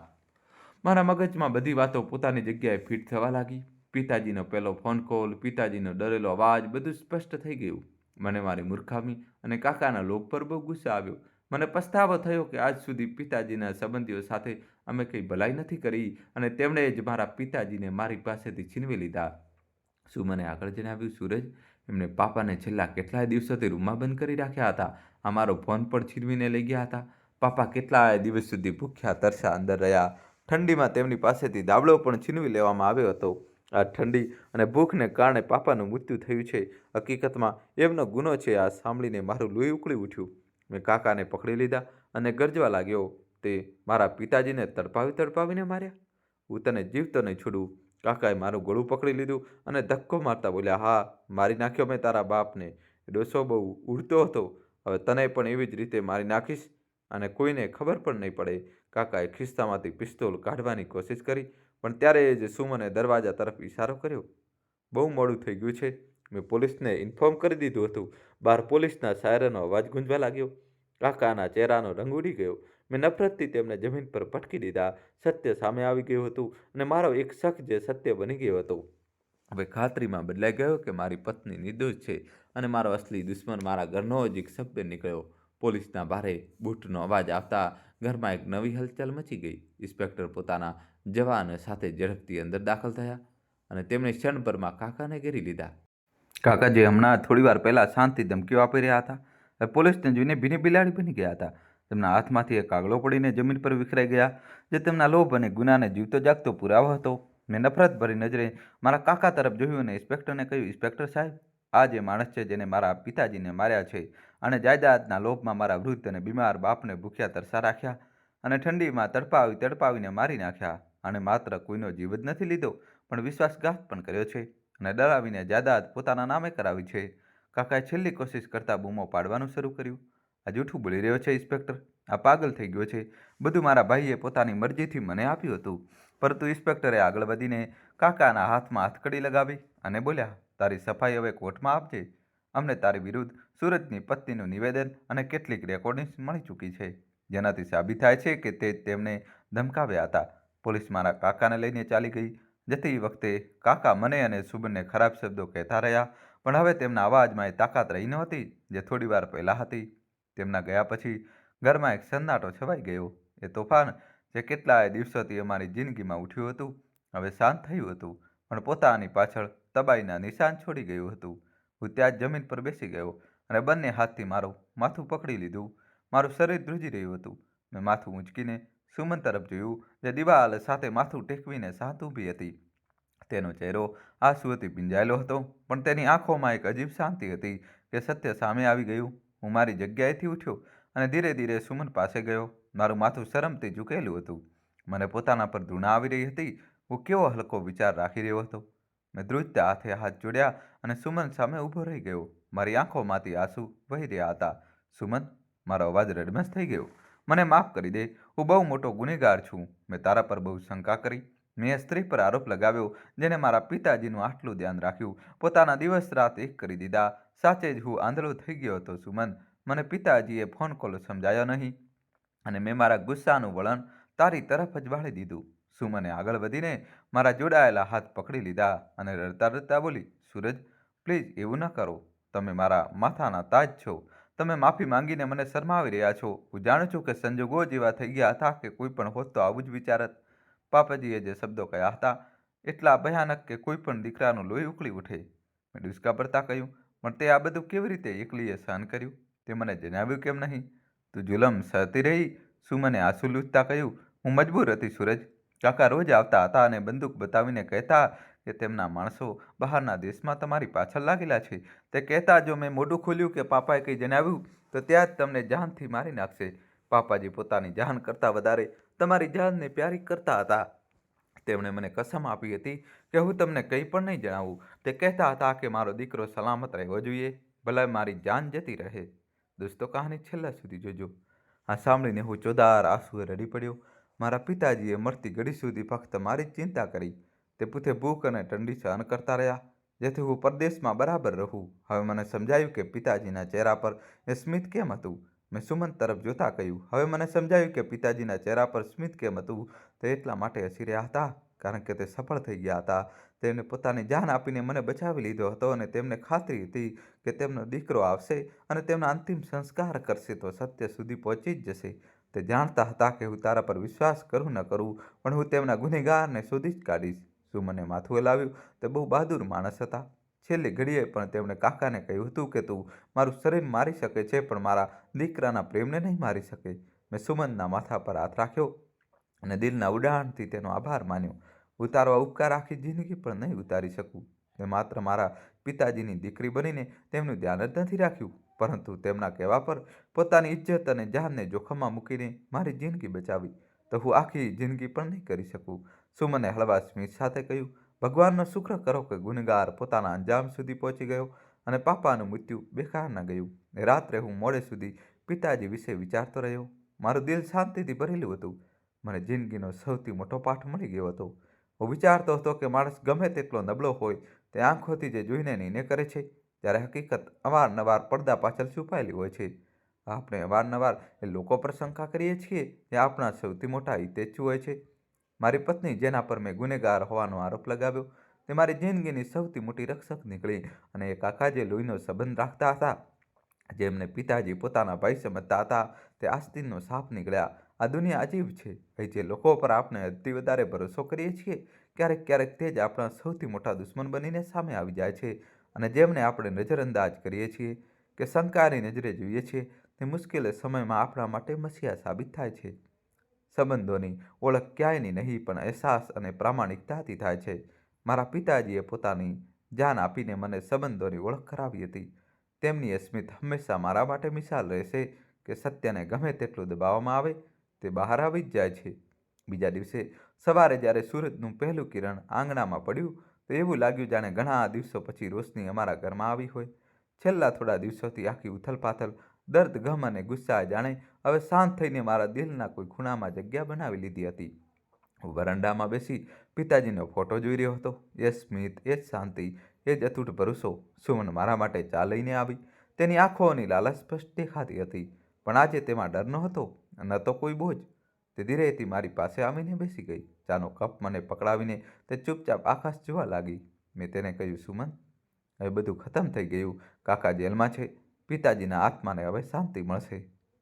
મારા મગજમાં બધી વાતો પોતાની જગ્યાએ ફિટ થવા લાગી. પિતાજીનો પહેલો ફોન કોલ, પિતાજીનો ડરેલો અવાજ, બધું સ્પષ્ટ થઈ ગયું. મને મારી મૂર્ખામી અને કાકાના લોભ પર બહુ ગુસ્સો આવ્યો. મને પસ્તાવો થયો કે આજ સુધી પિતાજીના સંબંધીઓ સાથે અમે કંઈ ભલાઈ નથી કરી અને તેમણે જ મારા પિતાજીને મારી પાસેથી છીનવી લીધા. સુમને આગળ જણાવ્યું, સૂરજ, એમને પાપાને છેલ્લા કેટલાય દિવસોથી રૂમમાં બંધ કરી રાખ્યા હતા. અમારો ફોન પણ છીનવીને લઈ ગયા હતા. પાપા કેટલાય દિવસ સુધી ભૂખ્યા તરસ્યા અંદર રહ્યા. ઠંડીમાં તેમની પાસેથી દાબડો પણ છીનવી લેવામાં આવ્યો હતો. આ ઠંડી અને ભૂખને કારણે પાપાનું મૃત્યુ થયું છે. હકીકતમાં એમનો ગુનો છે. આ સાંભળીને મારું લોહી ઉકળી ઉઠ્યું. મેં કાકાને પકડી લીધા અને ગરજવા લાગ્યો, તે મારા પિતાજીને તડપાવીને માર્યા. હું તને જીવતો નહીં છોડું. કાકાએ મારું ગળું પકડી લીધું અને ધક્કો મારતા બોલ્યા, હા, મારી નાખ્યો મેં તારા બાપને. ડોસો બહુ ઉડતો હતો. હવે તને પણ એવી જ રીતે મારી નાખીશ અને કોઈને ખબર પણ નહીં પડે. કાકાએ ખિસ્સામાંથી પિસ્તોલ કાઢવાની કોશિશ કરી, પણ ત્યારે જ સુમને દરવાજા તરફ ઇશારો કર્યો. બહુ મોડું થઈ ગયું છે. મેં પોલીસને ઇન્ફોર્મ કરી દીધું હતું. બહાર પોલીસના સાયરનનો અવાજ ગુંજવા લાગ્યો. કાકાના ચહેરાનો રંગ ઉડી ગયો. મેં નફરતથી તેમને જમીન પર પટકી દીધા. સત્ય સામે આવી ગયું હતું અને મારો એક શક જે સત્ય બની ગયો હતો. હવે ખાતરીમાં બદલાઈ ગયો કે મારી પત્ની નિર્દોષ છે અને મારો અસલી દુશ્મન મારા ઘરનો જ એક સભ્ય નીકળ્યો. પોલીસના ભારે બૂટનો અવાજ આવતા ઘરમાં એક નવી હલચલ મચી ગઈ. ઇન્સ્પેક્ટર પોતાના જવાન સાથે ઝડપથી અંદર દાખલ થયા અને તેમણે ક્ષણભરમાં કાકાને ઘેરી લીધા. કાકા, જે હમણાં થોડી વાર પહેલા શાંતિ ધમકીઓ આપી રહ્યા હતા, હવે પોલીસને જોઈને ભીની બિલાડી બની ગયા હતા. તેમના હાથમાંથી એક કાગળો પડીને જમીન પર વિખરાઈ ગયા, જે તેમના લોભ અને ગુનાને જીવતો જાગતો પુરાવો હતો. મેં નફરત ભરી નજરે મારા કાકા તરફ જોયું અને ઇન્સ્પેક્ટરને કહ્યું, ઇન્સ્પેક્ટર સાહેબ, આ જે માણસ છે જેને મારા પિતાજીને માર્યા છે, અને જાયદાદના લોભમાં મારા વૃદ્ધ અને બીમાર બાપને ભૂખ્યા તરસા રાખ્યા અને ઠંડીમાં તડપાવીને મારી નાખ્યા. અને માત્ર કોઈનો જીવ જ નથી લીધો, પણ વિશ્વાસઘાત પણ કર્યો છે અને ડરાવીને જાયદાદ પોતાના નામે કરાવી છે. કાકાએ છેલ્લી કોશિશ કરતા બૂમો પાડવાનું શરૂ કર્યું. આ જૂઠું બોલી રહ્યો છે ઇન્સ્પેક્ટર. આ પાગલ થઈ ગયો છે. બધું મારા ભાઈએ પોતાની મરજીથી મને આપ્યું હતું. પરંતુ ઇન્સ્પેક્ટરે આગળ વધીને કાકાના હાથમાં હથકડી લગાવી અને બોલ્યા, તારી સફાઈ હવે કોર્ટમાં આપજે. અમને તારી વિરુદ્ધ સૂરજની પત્નીનું નિવેદન અને કેટલીક રેકોર્ડિંગ્સ મળી ચૂકી છે, જેનાથી સાબિત થાય છે કે તે તેમને ધમકાવ્યા હતા. પોલીસ મારા કાકાને લઈને ચાલી ગઈ. જતી વખતે કાકા મને અને સુબનને ખરાબ શબ્દો કહેતા રહ્યા, પણ હવે તેમના અવાજમાં એ તાકાત રહી નહોતી જે થોડી વાર પહેલાં હતી. તેમના ગયા પછી ઘરમાં એક સન્નાટો છવાઈ ગયો. એ તોફાન જે કેટલાય દિવસોથી અમારી જિંદગીમાં ઉઠ્યું હતું, હવે શાંત થયું હતું, પણ પોતાની પાછળ તબાહીના નિશાન છોડી ગયું હતું. હું ત્યાં જ જમીન પર બેસી ગયો અને બંને હાથથી મારું માથું પકડી લીધું. મારું શરીર ધ્રુજી રહ્યું હતું. મેં માથું ઊંચકીને સુમન તરફ જોયું, જે દિવાલ સાથે માથું ટેકવીને શાંત ઊભી હતી. તેનો ચહેરો આંસુઓથી ભીંજાયેલો હતો, પણ તેની આંખોમાં એક અજીબ શાંતિ હતી કે સત્ય સામે આવી ગયું. હું મારી જગ્યાએથી ઉઠ્યો અને ધીરે ધીરે સુમન પાસે ગયો. મારું માથું શરમથી ઝૂકેલું હતું. મને પોતાના પર ધૃણા આવી રહી હતી. હું કેવો હલકો વિચાર રાખી રહ્યો હતો. મેં ધ્રુજતા હાથે હાથ જોડ્યા અને સુમન સામે ઊભો રહી ગયો. મારી આંખોમાંથી આંસુ વહી રહ્યા હતા. સુમન, મારો અવાજ રડમસ થઈ ગયો. મને માફ કરી દે. હું બહુ મોટો ગુનેગાર છું. મેં તારા પર બહુ શંકા કરી. મેં એ સ્ત્રી પર આરોપ લગાવ્યો જેને મારા પિતાજીનું આટલું ધ્યાન રાખ્યું, પોતાના દિવસ રાત એક કરી દીધા. સાચે જ હું આંધળો થઈ ગયો હતો સુમન. મને પિતાજીએ ફોન કોલ સમજાયો નહીં અને મેં મારા ગુસ્સાનું વલણ તારી તરફ જ વાળી દીધું. સુમને આગળ વધીને મારા જોડાયેલા હાથ પકડી લીધા અને રડતા રડતા બોલી, સૂરજ, પ્લીઝ એવું ન કરો. તમે મારા માથાના તાજ છો. તમે માફી માંગીને મને શરમાવી રહ્યા છો. હું જાણું છું કે સંજોગો જ એવા થઈ ગયા હતા કે કોઈ પણ હોત તો આવું જ વિચારત. પાપાજીએ જે શબ્દો કહ્યા હતા એટલા ભયાનક કે કોઈ પણ દીકરાનું લોહી ઉકળી ઉઠે. મેં ડુસકા ભરતા કહ્યું, પણ તે આ બધું કેવી રીતે એકલીએ સહન કર્યું? તે મને જણાવ્યું કેમ નહીં? તું જુલમ સહતી રહી. સુમને આંસુ લૂછતા કહ્યું, હું મજબૂર હતી સૂરજ. કાકા રોજ આવતા હતા અને બંદૂક બતાવીને કહેતા કે તેમના માણસો બહારના દેશમાં તમારી પાછળ લાગેલા છે. તે કહેતા જો મેં મોઢું ખોલ્યું કે પાપાએ કંઈ જણાવ્યું તો ત્યાં જ તમને જાનથી મારી નાખશે. પાપાજી પોતાની જાન કરતાં વધારે તમારી જાનને પ્યારી કરતા હતા. તેમણે મને કસમ આપી હતી કે હું તમને કંઈ પણ નહીં જણાવું. તે કહેતા હતા કે મારો દીકરો સલામત રહેવો જોઈએ, ભલે મારી જાન જતી રહે. દોસ્તો, કહાની છેલ્લા સુધી જોજો. આ સાંભળીને હું ચોધાર આંસુએ રડી પડ્યો. મારા પિતાજીએ મળતી ઘડી સુધી ફક્ત મારી જ ચિંતા કરી. તે પોતે ભૂખ અને ઠંડી સહન કરતા રહ્યા જેથી હું પરદેશમાં બરાબર રહું. હવે મને સમજાયું કે પિતાજીના ચહેરા પર એ સ્મિત કેમ હતું. મેં સુમન તરફ જોતા કહ્યું, હવે મને સમજાયું કે પિતાજીના ચહેરા પર સ્મિત કેમ હતું. તે એટલા માટે હસી રહ્યા હતા કારણ કે તે સફળ થઈ ગયા હતા. તેમને પોતાની જાન આપીને મને બચાવી લીધો હતો અને તેમને ખાતરી હતી કે તેમનો દીકરો આવશે અને તેમના અંતિમ સંસ્કાર કરશે તો સત્ય સુધી પહોંચી જ જશે. તે જાણતા હતા કે હું તારા પર વિશ્વાસ કરું ન કરું પણ હું તેમના ગુનેગારને શોધી જ કાઢીશ. સુમને માથું હલાવ્યું. તે બહુ બહાદુર માણસ હતા. છેલ્લી ઘડીએ પણ તેમણે કાકાને કહ્યું હતું કે તું મારું શરીર મારી શકે છે પણ મારા દીકરાના પ્રેમને નહીં મારી શકે. મેં સુમનના માથા પર હાથ રાખ્યો અને દિલના ઉડાણથી તેનો આભાર માન્યો. હું તારો ઉપકાર આખી જિંદગી પણ નહીં ઉતારી શકું. તે માત્ર મારા પિતાજીની દીકરી બનીને તેમનું ધ્યાન જ નથી રાખ્યું પરંતુ તેમના કહેવા પર પોતાની ઇજ્જત અને જાનને જોખમમાં મૂકીને મારી જિંદગી બચાવી. તો હું આખી જિંદગી પણ નહીં કરી શકું. સુમને હળવા સ્મિત સાથે કહ્યું, ભગવાનનો શુક્ર કરો કે ગુનેગાર પોતાના અંજામ સુધી પહોંચી ગયો અને પાપાનું મૃત્યુ બેકાર ન ગયું. રાત્રે હું મોડે સુધી પિતાજી વિશે વિચારતો રહ્યો. મારું દિલ શાંતિથી ભરેલું હતું. મને જિંદગીનો સૌથી મોટો પાઠ મળી ગયો હતો. હું વિચારતો હતો કે માણસ ગમે તેટલો નબળો હોય તે આંખોથી જે જોઈને નિર્ણય કરે છે ત્યારે હકીકત અવારનવાર પડદા પાછળ છુપાયેલી હોય છે. આપણે અવારનવાર એ લોકો પર શંકા કરીએ છીએ જે આપણા સૌથી મોટા હિતેચ્છુ હોય છે. મારી પત્ની જેના પર મેં ગુનેગાર હોવાનો આરોપ લગાવ્યો તે મારી જિંદગીની સૌથી મોટી રક્ષક નીકળી અને એ કાકા જે લોહીનો સંબંધ રાખતા હતા, જેમને પિતાજી પોતાના ભાઈ સમજતા હતા, તે આસ્તીનનો સાપ નીકળ્યા. આ દુનિયા અજીબ છે. અહીં જે લોકો પર આપણે હદથી વધારે ભરોસો કરીએ છીએ ક્યારેક ક્યારેક તે જ આપણા સૌથી મોટા દુશ્મન બનીને સામે આવી જાય છે અને જેમને આપણે નજરઅંદાજ કરીએ છીએ કે શંકાની નજરે જોઈએ છીએ તે મુશ્કેલ સમયમાં આપણા માટે મસીહા સાબિત થાય છે. સંબંધોની ઓળખ ક્યાંયની નહીં પણ અહેસાસ અને પ્રામાણિકતાથી થાય છે. મારા પિતાજીએ પોતાની જાન આપીને મને સંબંધોની ઓળખ કરાવી હતી. તેમની એ સ્મિત હંમેશા મારા માટે મિસાલ રહેશે કે સત્યને ગમે તેટલું દબાવવામાં આવે તે બહાર આવી જ જાય છે. બીજા દિવસે સવારે જ્યારે સૂરજનું પહેલું કિરણ આંગણામાં પડ્યું તો એવું લાગ્યું જાણે ઘણા દિવસો પછી રોશની અમારા ઘરમાં આવી હોય. છેલ્લા થોડા દિવસોથી આખી ઉથલપાથલ, દર્દ, ગમ અને ગુસ્સા જાણે હવે શાંત થઈને મારા દિલના કોઈ ખૂણામાં જગ્યા બનાવી લીધી હતી. હું વરંડામાં બેસી પિતાજીનો ફોટો જોઈ રહ્યો હતો. એ સ્મિત, એ જ શાંતિ, એ જ અતૂટ ભરોસો. સુમન મારા માટે ચા લઈને આવી. તેની આંખોની લાલચ સ્પષ્ટ દેખાતી હતી પણ આજે તેમાં ડર નહોતો, ન તો કોઈ બોજ. તે ધીરેથી મારી પાસે આવીને બેસી ગઈ. ચાનો કપ મને પકડાવીને તે ચૂપચાપ આકાશ જોવા લાગી. મેં તેને કહ્યું, સુમન, હવે બધું ખતમ થઈ ગયું. કાકા જેલમાં છે. પિતાજીના આત્માને હવે શાંતિ મળશે.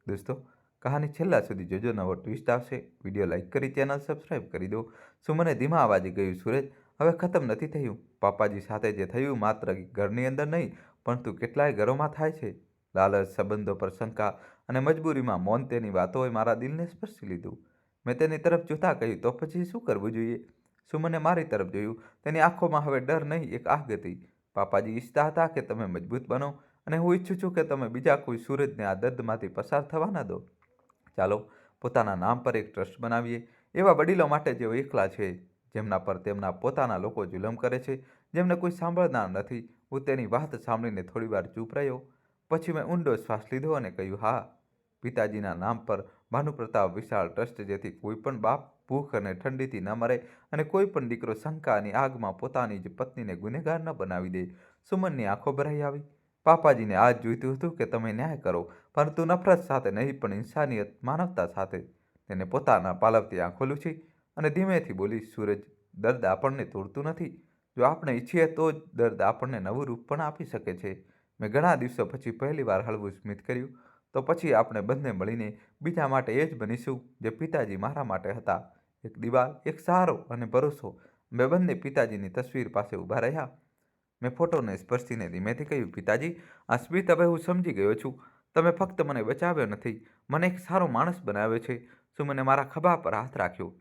દોસ્તો, કહાની છેલ્લા સુધી જોજો. નવો ટ્વિસ્ટ આવશે. વિડીયો લાઈક કરી ચેનલ સબસ્ક્રાઈબ કરી દો. સુમને ધીમા અવાજે કહ્યું, સૂરજ, હવે ખતમ નથી થયું. પાપાજી સાથે જે થયું માત્ર ઘરની અંદર નહીં પરંતુ કેટલાય ઘરોમાં થાય છે. લાલચ, સંબંધો પર શંકા અને મજબૂરીમાં મૌન, તેની વાતોએ મારા દિલને સ્પર્શી લીધું. મેં તેની તરફ જોતા કહ્યું, તો પછી શું કરવું જોઈએ? સુમને મારી તરફ જોયું. તેની આંખોમાં હવે ડર નહીં, એક આગ હતી. પાપાજી ઈચ્છતા હતા કે તમે મજબૂત બનો અને હું ઈચ્છું છું કે તમે બીજા કોઈ સૂરજને આ દર્દમાંથી પસાર થવા ન દો. ચાલો પોતાના નામ પર એક ટ્રસ્ટ બનાવીએ. એવા વડીલો માટે જેઓ એકલા છે, જેમના પર તેમના પોતાના લોકો જુલમ કરે છે, જેમને કોઈ સાંભળનાર નથી. હું તેની વાત સાંભળીને થોડીવાર ચૂપ રહ્યો. પછી મેં ઊંડો શ્વાસ લીધો અને કહ્યું, હા, પિતાજીના નામ પર ભાનુપ્રતાપ વિશાળ ટ્રસ્ટ, જેથી કોઈ પણ બાપ ભૂખ અને ઠંડીથી ન મરે અને કોઈ પણ દીકરો શંકાની આગમાં પોતાની જ પત્નીને ગુનેગાર ન બનાવી દે. સુમનની આંખો ભરાઈ આવી. પાપાજીને આ જ જોઈતું હતું કે તમે ન્યાય કરો, પરંતુ નફરત સાથે નહીં પણ ઇન્સાનિયત, માનવતા સાથે. તેને પોતાના પાલવતી આંખો લૂછી અને ધીમેથી બોલી, સૂરજ, દર્દ આપણને તોડતું નથી. જો આપણે ઈચ્છીએ તો જ દર્દ આપણને નવું રૂપ પણ આપી શકે છે. મેં ઘણા દિવસો પછી પહેલીવાર હળવું સ્મિત કર્યું. તો પછી આપણે બંને મળીને બીજા માટે એ જ બનીશું જે પિતાજી મારા માટે હતા. એક દિવાલ, એક સહારો અને ભરોસો. અમે બંને પિતાજીની તસવીર પાસે ઊભા રહ્યા. મેં ફોટોને સ્પર્શીને ધીમેથી કહ્યું, પિતાજી, આ સ્મિત હવે હું સમજી ગયો છું. તમે ફક્ત મને બચાવ્યો નથી, મને એક સારો માણસ બનાવ્યો છે. સુમને મારા ખભા પર હાથ રાખ્યો.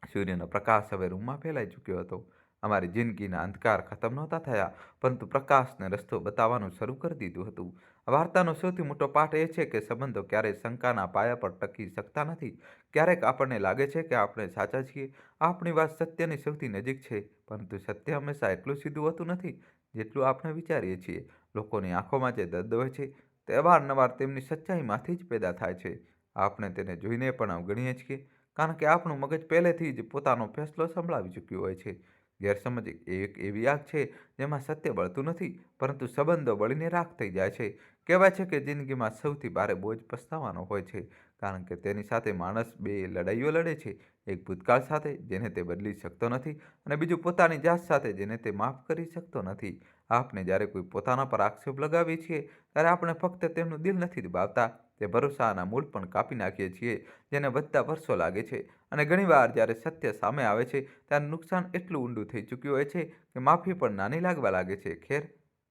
સૂર્યનો પ્રકાશ હવે રૂમમાં ફેલાઈ ચૂક્યો હતો. અમારી જિંદગીના અંધકાર ખતમ નહોતા થયા, પરંતુ પ્રકાશને રસ્તો બતાવવાનું શરૂ કરી દીધું હતું. આ વાર્તાનો સૌથી મોટો પાઠ એ છે કે સંબંધો ક્યારેય શંકાના પાયા પર ટકી શકતા નથી. ક્યારેક આપણને લાગે છે કે આપણે સાચા છીએ, આપણી વાત સત્યની સૌથી નજીક છે, પરંતુ સત્ય હંમેશા એટલું સીધું હોતું નથી જેટલું આપણે વિચારીએ છીએ. લોકોની આંખોમાં જે દર્દ હોય છે તે અવારનવાર તેમની સચ્ચાઈમાંથી જ પેદા થાય છે. આપણે તેને જોઈને પણ અવગણીએ છીએ, કારણ કે આપણું મગજ પહેલેથી જ પોતાનો ફેસલો સંભળાવી ચૂક્યું હોય છે. ગેરસમજ એક એવી આગ છે જેમાં સત્ય બળતું નથી, પરંતુ સંબંધો બળીને રાખ થઈ જાય છે. કહેવાય છે કે જિંદગીમાં સૌથી ભારે બોજ પસ્તાવાનો હોય છે, કારણ કે તેની સાથે માણસ બે લડાઈઓ લડે છે. એક ભૂતકાળ સાથે જેને તે બદલી શકતો નથી, અને બીજું પોતાની જાત સાથે જેને તે માફ કરી શકતો નથી. આપણે જ્યારે કોઈ પોતાના પર આક્ષેપ લગાવીએ છીએ ત્યારે આપણે ફક્ત તેમનું દિલ નથી દબાવતા, તે ભરોસાના મૂળ પણ કાપી નાખીએ છીએ, જેને વધતા વર્ષો લાગે છે. અને ઘણીવાર જ્યારે સત્ય સામે આવે છે ત્યારે નુકસાન એટલું ઊંડું થઈ ચૂક્યું હોય છે કે માફી પણ નાની લાગવા લાગે છે. ખેર,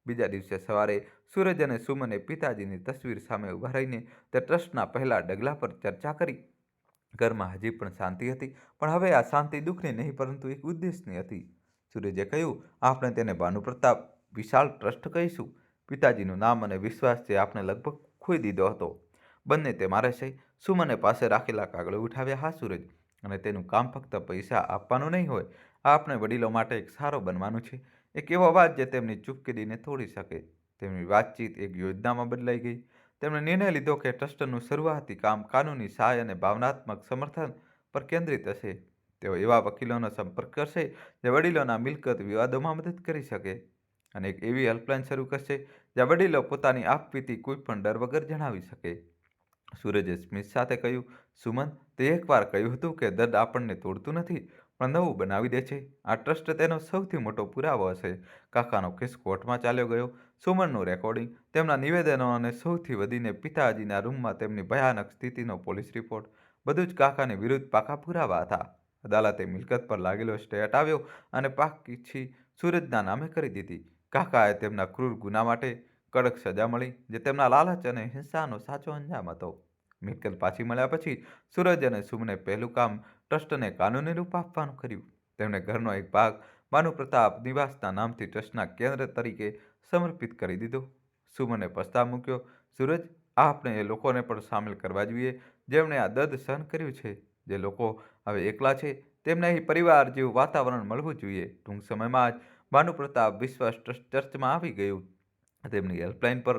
બીજા દિવસે સવારે સૂરજ અને સુમને પિતાજીની તસવીર સામે ઊભા રહીને તે ટ્રસ્ટના પહેલા ડગલા પર ચર્ચા કરી. ઘરમાં હજી પણ શાંતિ હતી, પણ હવે આ શાંતિ દુઃખની નહીં પરંતુ એક ઉદ્દેશની હતી. સૂરજે કહ્યું, આપણે તેને ભાનુપ્રતાપ વિશાળ ટ્રસ્ટ કહીશું. પિતાજીનું નામ અને વિશ્વાસ જે આપણે લગભગ ખોઈ દીધો હતો. બંને તે મારે છે. સુમને પાસે રાખેલા કાગળો ઉઠાવ્યા. હા સૂરજ, અને તેનું કામ ફક્ત પૈસા આપવાનું નહીં હોય. આપણે વડીલો માટે એક સારો બનવાનું છે, એક એવો અવાજ જે તેમની ચૂપકીદીને તોડી શકે. તેમની વાતચીત એક યોજનામાં બદલાઈ ગઈ. તેમણે નિર્ણય લીધો કે ટ્રસ્ટનું શરૂઆતી કામ કાનૂની સહાય અને ભાવનાત્મક સમર્થન પર કેન્દ્રિત હશે. તેઓ એવા વકીલોનો સંપર્ક કરશે જે વડીલોના મિલકત વિવાદોમાં મદદ કરી શકે, અને એક એવી હેલ્પલાઇન શરૂ કરશે જ્યાં વડીલો પોતાની આપવીતી કોઈ પણ ડર વગર જણાવી શકે. સૂરજે સ્મિત સાથે કહ્યું, સુમન, તે એકવાર કહ્યું હતું કે દર્દ આપણને તોડતું નથી પણ નવું બનાવી દે છે. આ ટ્રસ્ટ તેનો સૌથી મોટો પુરાવો હશે. કાકાનો કેસ કોર્ટમાં ચાલ્યો ગયો. સુમનનું રેકોર્ડિંગ, તેમના નિવેદનો અને સૌથી વધીને પિતાજીના રૂમમાં તેમની ભયાનક સ્થિતિનો પોલીસ રિપોર્ટ, બધું જ કાકાની વિરુદ્ધ પાકા પુરાવા હતા. અદાલતે મિલકત પર લાગેલો સ્ટે હટાવ્યો અને પાછી સૂરજના નામે કરી દીધી. કાકાએ તેમના ક્રૂર ગુના માટે કડક સજા મળી, જે તેમના લાલચ અને હિંસાનો સાચો અંજામ હતો. મિલકત પાછી મળ્યા પછી સૂરજ અને સુમને પહેલું કામ ટ્રસ્ટને કાનૂની રૂપ આપવાનું કર્યું. તેમણે ઘરનો એક ભાગ ભાનુપ્રતાપ નિવાસના નામથી ટ્રસ્ટના કેન્દ્ર તરીકે સમર્પિત કરી દીધો. સુમને પ્રસ્તાવ મૂક્યો, સૂરજ, આપણે એ લોકોને પણ સામેલ કરવા જોઈએ જેમણે આ દર્દ સહન કર્યું છે. જે લોકો હવે એકલા છે તેમને અહીં પરિવાર જેવું વાતાવરણ મળવું જોઈએ. ટૂંક સમયમાં જ ભાનુપ્રતાપ વિશ્વાસ ટ્રસ્ટ ચર્ચમાં આવી ગયું. તેમની હેલ્પલાઇન પર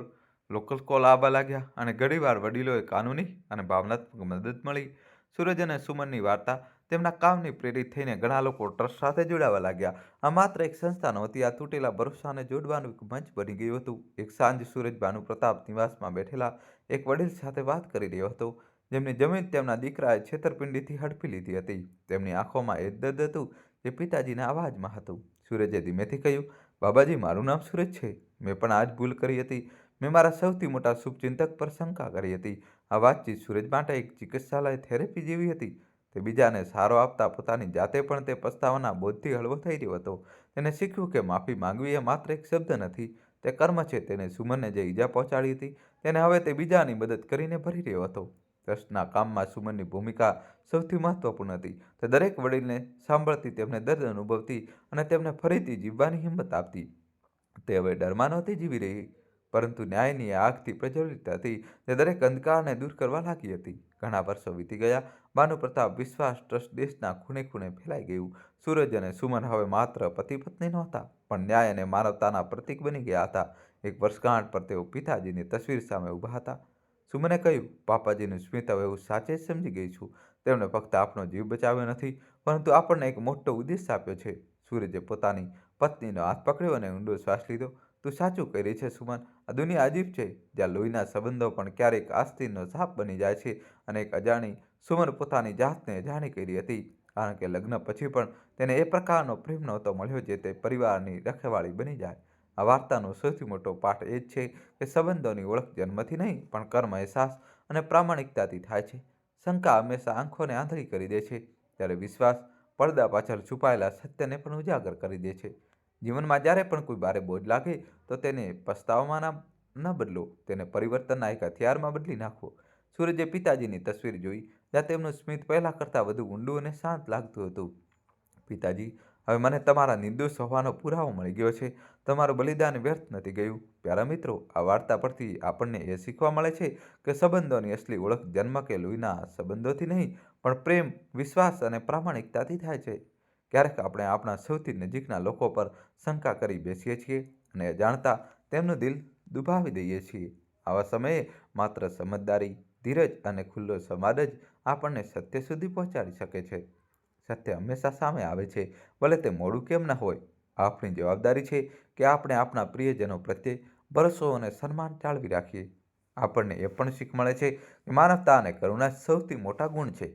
લોકલ કોલ આવવા લાગ્યા, અને ઘણીવાર વડીલોએ કાનૂની અને ભાવનાત્મક મદદ મળી. સૂરજ અને સુમનની વાર્તા, તેમના કામની પ્રેરિત થઈને ઘણા લોકો ટ્રસ્ટ સાથે જોડાવા લાગ્યા. આ માત્ર એક સંસ્થા નહોતી, આ તૂટેલા ભરોસાને જોડવાનું એક મંચ બની ગયું હતું. એક સાંજ સૂરજ ભાનુપ્રતાપ નિવાસમાં બેઠેલા એક વડીલ સાથે વાત કરી રહ્યો હતો, જેમની જમીન તેમના દીકરાએ છેતરપિંડીથી હડપી લીધી હતી. તેમની આંખોમાં એ જ દર્દ હતું જે પિતાજીના અવાજમાં હતું. સૂરજે ધીમેથી કહ્યું, બાબાજી, મારું નામ સૂરજ છે. મેં પણ આ જ ભૂલ કરી હતી. મેં મારા સૌથી મોટા શુભચિંતક પર શંકા કરી હતી. આ વાતચીત સૂરજ માટે એક ચિકિત્સાલય થેરેપી જેવી હતી. તે બીજાને સહારો આપતા પોતાની જાતે પણ તે પસ્તાવાના બોધથી હળવો થઈ રહ્યો હતો. તેને શીખ્યું કે માફી માંગવી એ માત્ર એક શબ્દ નથી, તે કર્મ છે. તેને સુમનને જે ઈજા પહોંચાડી હતી તેને હવે તે બીજાની મદદ કરીને ભરી રહ્યો હતો. ટ્રસ્ટના કામમાં સુમનની ભૂમિકા સૌથી મહત્વપૂર્ણ હતી. તે દરેક વડીલને સાંભળતી, તેમને દર્દ અનુભવતી અને તેમને ફરીથી જીવવાની હિંમત આપતી. તે હવે ડરમાં નહોતી જીવી રહી, પરંતુ ન્યાયની આગથી પ્રજ્વલિત હતી, જે દરેક અંધકારને દૂર કરવા લાગી હતી. ઘણા વર્ષો વીતી ગયા. ભાનુપ્રતાપ વિશ્વાસ ટ્રસ્ટ દેશના ખૂણે ખૂણે ફેલાઈ ગયું. સૂરજ અને સુમન હવે માત્ર પતિ પત્ની નહોતા, પણ ન્યાય અને માનવતાના પ્રતીક બની ગયા હતા. એક વર્ષગાંઠ પર તેઓ પિતાજીની તસવીર સામે ઊભા હતા. સુમને કહ્યું, પાપાજીનું સ્મિત હવે હું સાચે જ સમજી ગઈ છું. તેમણે ફક્ત આપણો જીવ બચાવ્યો નથી, પરંતુ આપણને એક મોટો ઉદ્દેશ આપ્યો છે. સૂરજે પોતાની પત્નીનો હાથ પકડ્યો અને ઊંડો શ્વાસ લીધો. તું સાચું કહી રહી છે સુમન. આ દુનિયા અજીબ છે જ્યાં લોહીના સંબંધો પણ ક્યારેક આસ્તીનો સાપ બની જાય છે. અને એક અજાણી સુમન પોતાની જાતને અજાણી કરી હતી, કારણ કે લગ્ન પછી પણ તેને એ પ્રકારનો પ્રેમ નહોતો મળ્યો જે તે પરિવારની રખેવાળી બની જાય. આ વાર્તાનો સૌથી મોટો પાઠ એ જ છે કે સંબંધોની ઓળખ જન્મથી નહીં પણ કર્મ, અહેસાસ અને પ્રામાણિકતાથી થાય છે. શંકા હંમેશા આંખોને આંધળી કરી દે છે, ત્યારે વિશ્વાસ પડદા પાછળ છુપાયેલા સત્યને પણ ઉજાગર કરી દે છે. જીવનમાં જ્યારે પણ કોઈ ભારે બોજ લાગે તો તેને પસ્તાવામાં ન બદલો, તેને પરિવર્તનના એક હથિયારમાં બદલી નાખવો. સૂરજે પિતાજીની તસવીર જોઈ, જ્યાં તેમનું સ્મિત પહેલાં કરતાં વધુ ઊંડું અને શાંત લાગતું હતું. પિતાજી, હવે મને તમારા નિર્દોષ હોવાનો પુરાવો મળી ગયો છે. તમારું બલિદાન વ્યર્થ નથી ગયું. પ્યારા મિત્રો, આ વાર્તા પરથી આપણને એ શીખવા મળે છે કે સંબંધોની અસલી ઓળખ જન્મ કે લોહીના સંબંધોથી નહીં પણ પ્રેમ, વિશ્વાસ અને પ્રામાણિકતાથી થાય છે. ક્યારેક આપણે આપણા સૌથી નજીકના લોકો પર શંકા કરી બેસીએ છીએ અને અજાણતા તેમનું દિલ દુભાવી દઈએ છીએ. આવા સમયે માત્ર સમજદારી, ધીરજ અને ખુલ્લો સંવાદ જ આપણને સત્ય સુધી પહોંચાડી શકે છે. સત્ય હંમેશા સામે આવે છે, ભલે તે મોડું કેમ ન હોય. આપણી જવાબદારી છે કે આપણે આપણા પ્રિયજનો પ્રત્યે ભરોસો અને સન્માન જાળવી રાખીએ. આપણને એ પણ શીખ મળે છે કે માનવતા અને કરુણા સૌથી મોટા ગુણ છે.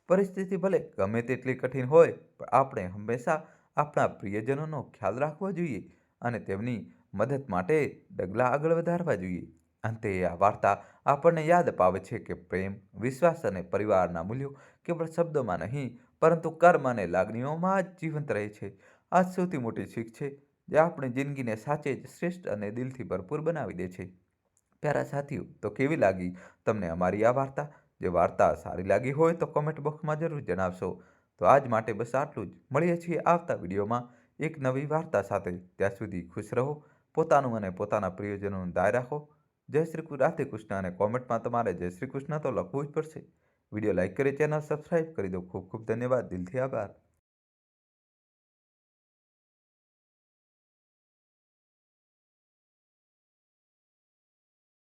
પરિસ્થિતિ ભલે ગમે તેટલી કઠિન હોય, પણ આપણે હંમેશા આપણા પ્રિયજનોનો ખ્યાલ રાખવો જોઈએ અને તેમની મદદ માટે ડગલાં આગળ વધારવા જોઈએ. અંતે આ વાર્તા આપણને યાદ અપાવે છે કે પ્રેમ, વિશ્વાસ અને પરિવારના મૂલ્યો કેવળ શબ્દોમાં નહીં પરંતુ કર્મ અને લાગણીઓમાં જ જીવંત રહે છે. આ જ સૌથી મોટી શીખ છે જે આપણી જિંદગીને સાચે જ શ્રેષ્ઠ અને દિલથી ભરપૂર બનાવી દે છે. પ્યારા સાથીઓ, તો કેવી લાગી તમને અમારી આ વાર્તા? જો વાર્તા સારી લાગી હોય તો કોમેન્ટ બોક્સમાં જરૂર જણાવશો. તો આજ માટે બસ આટલું જ. મળીએ છીએ આવતા વિડીયોમાં એક નવી વાર્તા સાથે. ત્યાં સુધી ખુશ રહો, પોતાનું અને પોતાના પ્રિયજનોનું ધ્યાન રાખો. જય શ્રી રાધે કૃષ્ણ. અને કોમેન્ટમાં તમારે જય શ્રી કૃષ્ણ તો લખવું જ પડશે. વિડીયો લાઇક કરી ચેનલ સબસ્ક્રાઇબ કરી દો. ખૂબ ખૂબ ધન્યવાદ. દિલથી આભાર.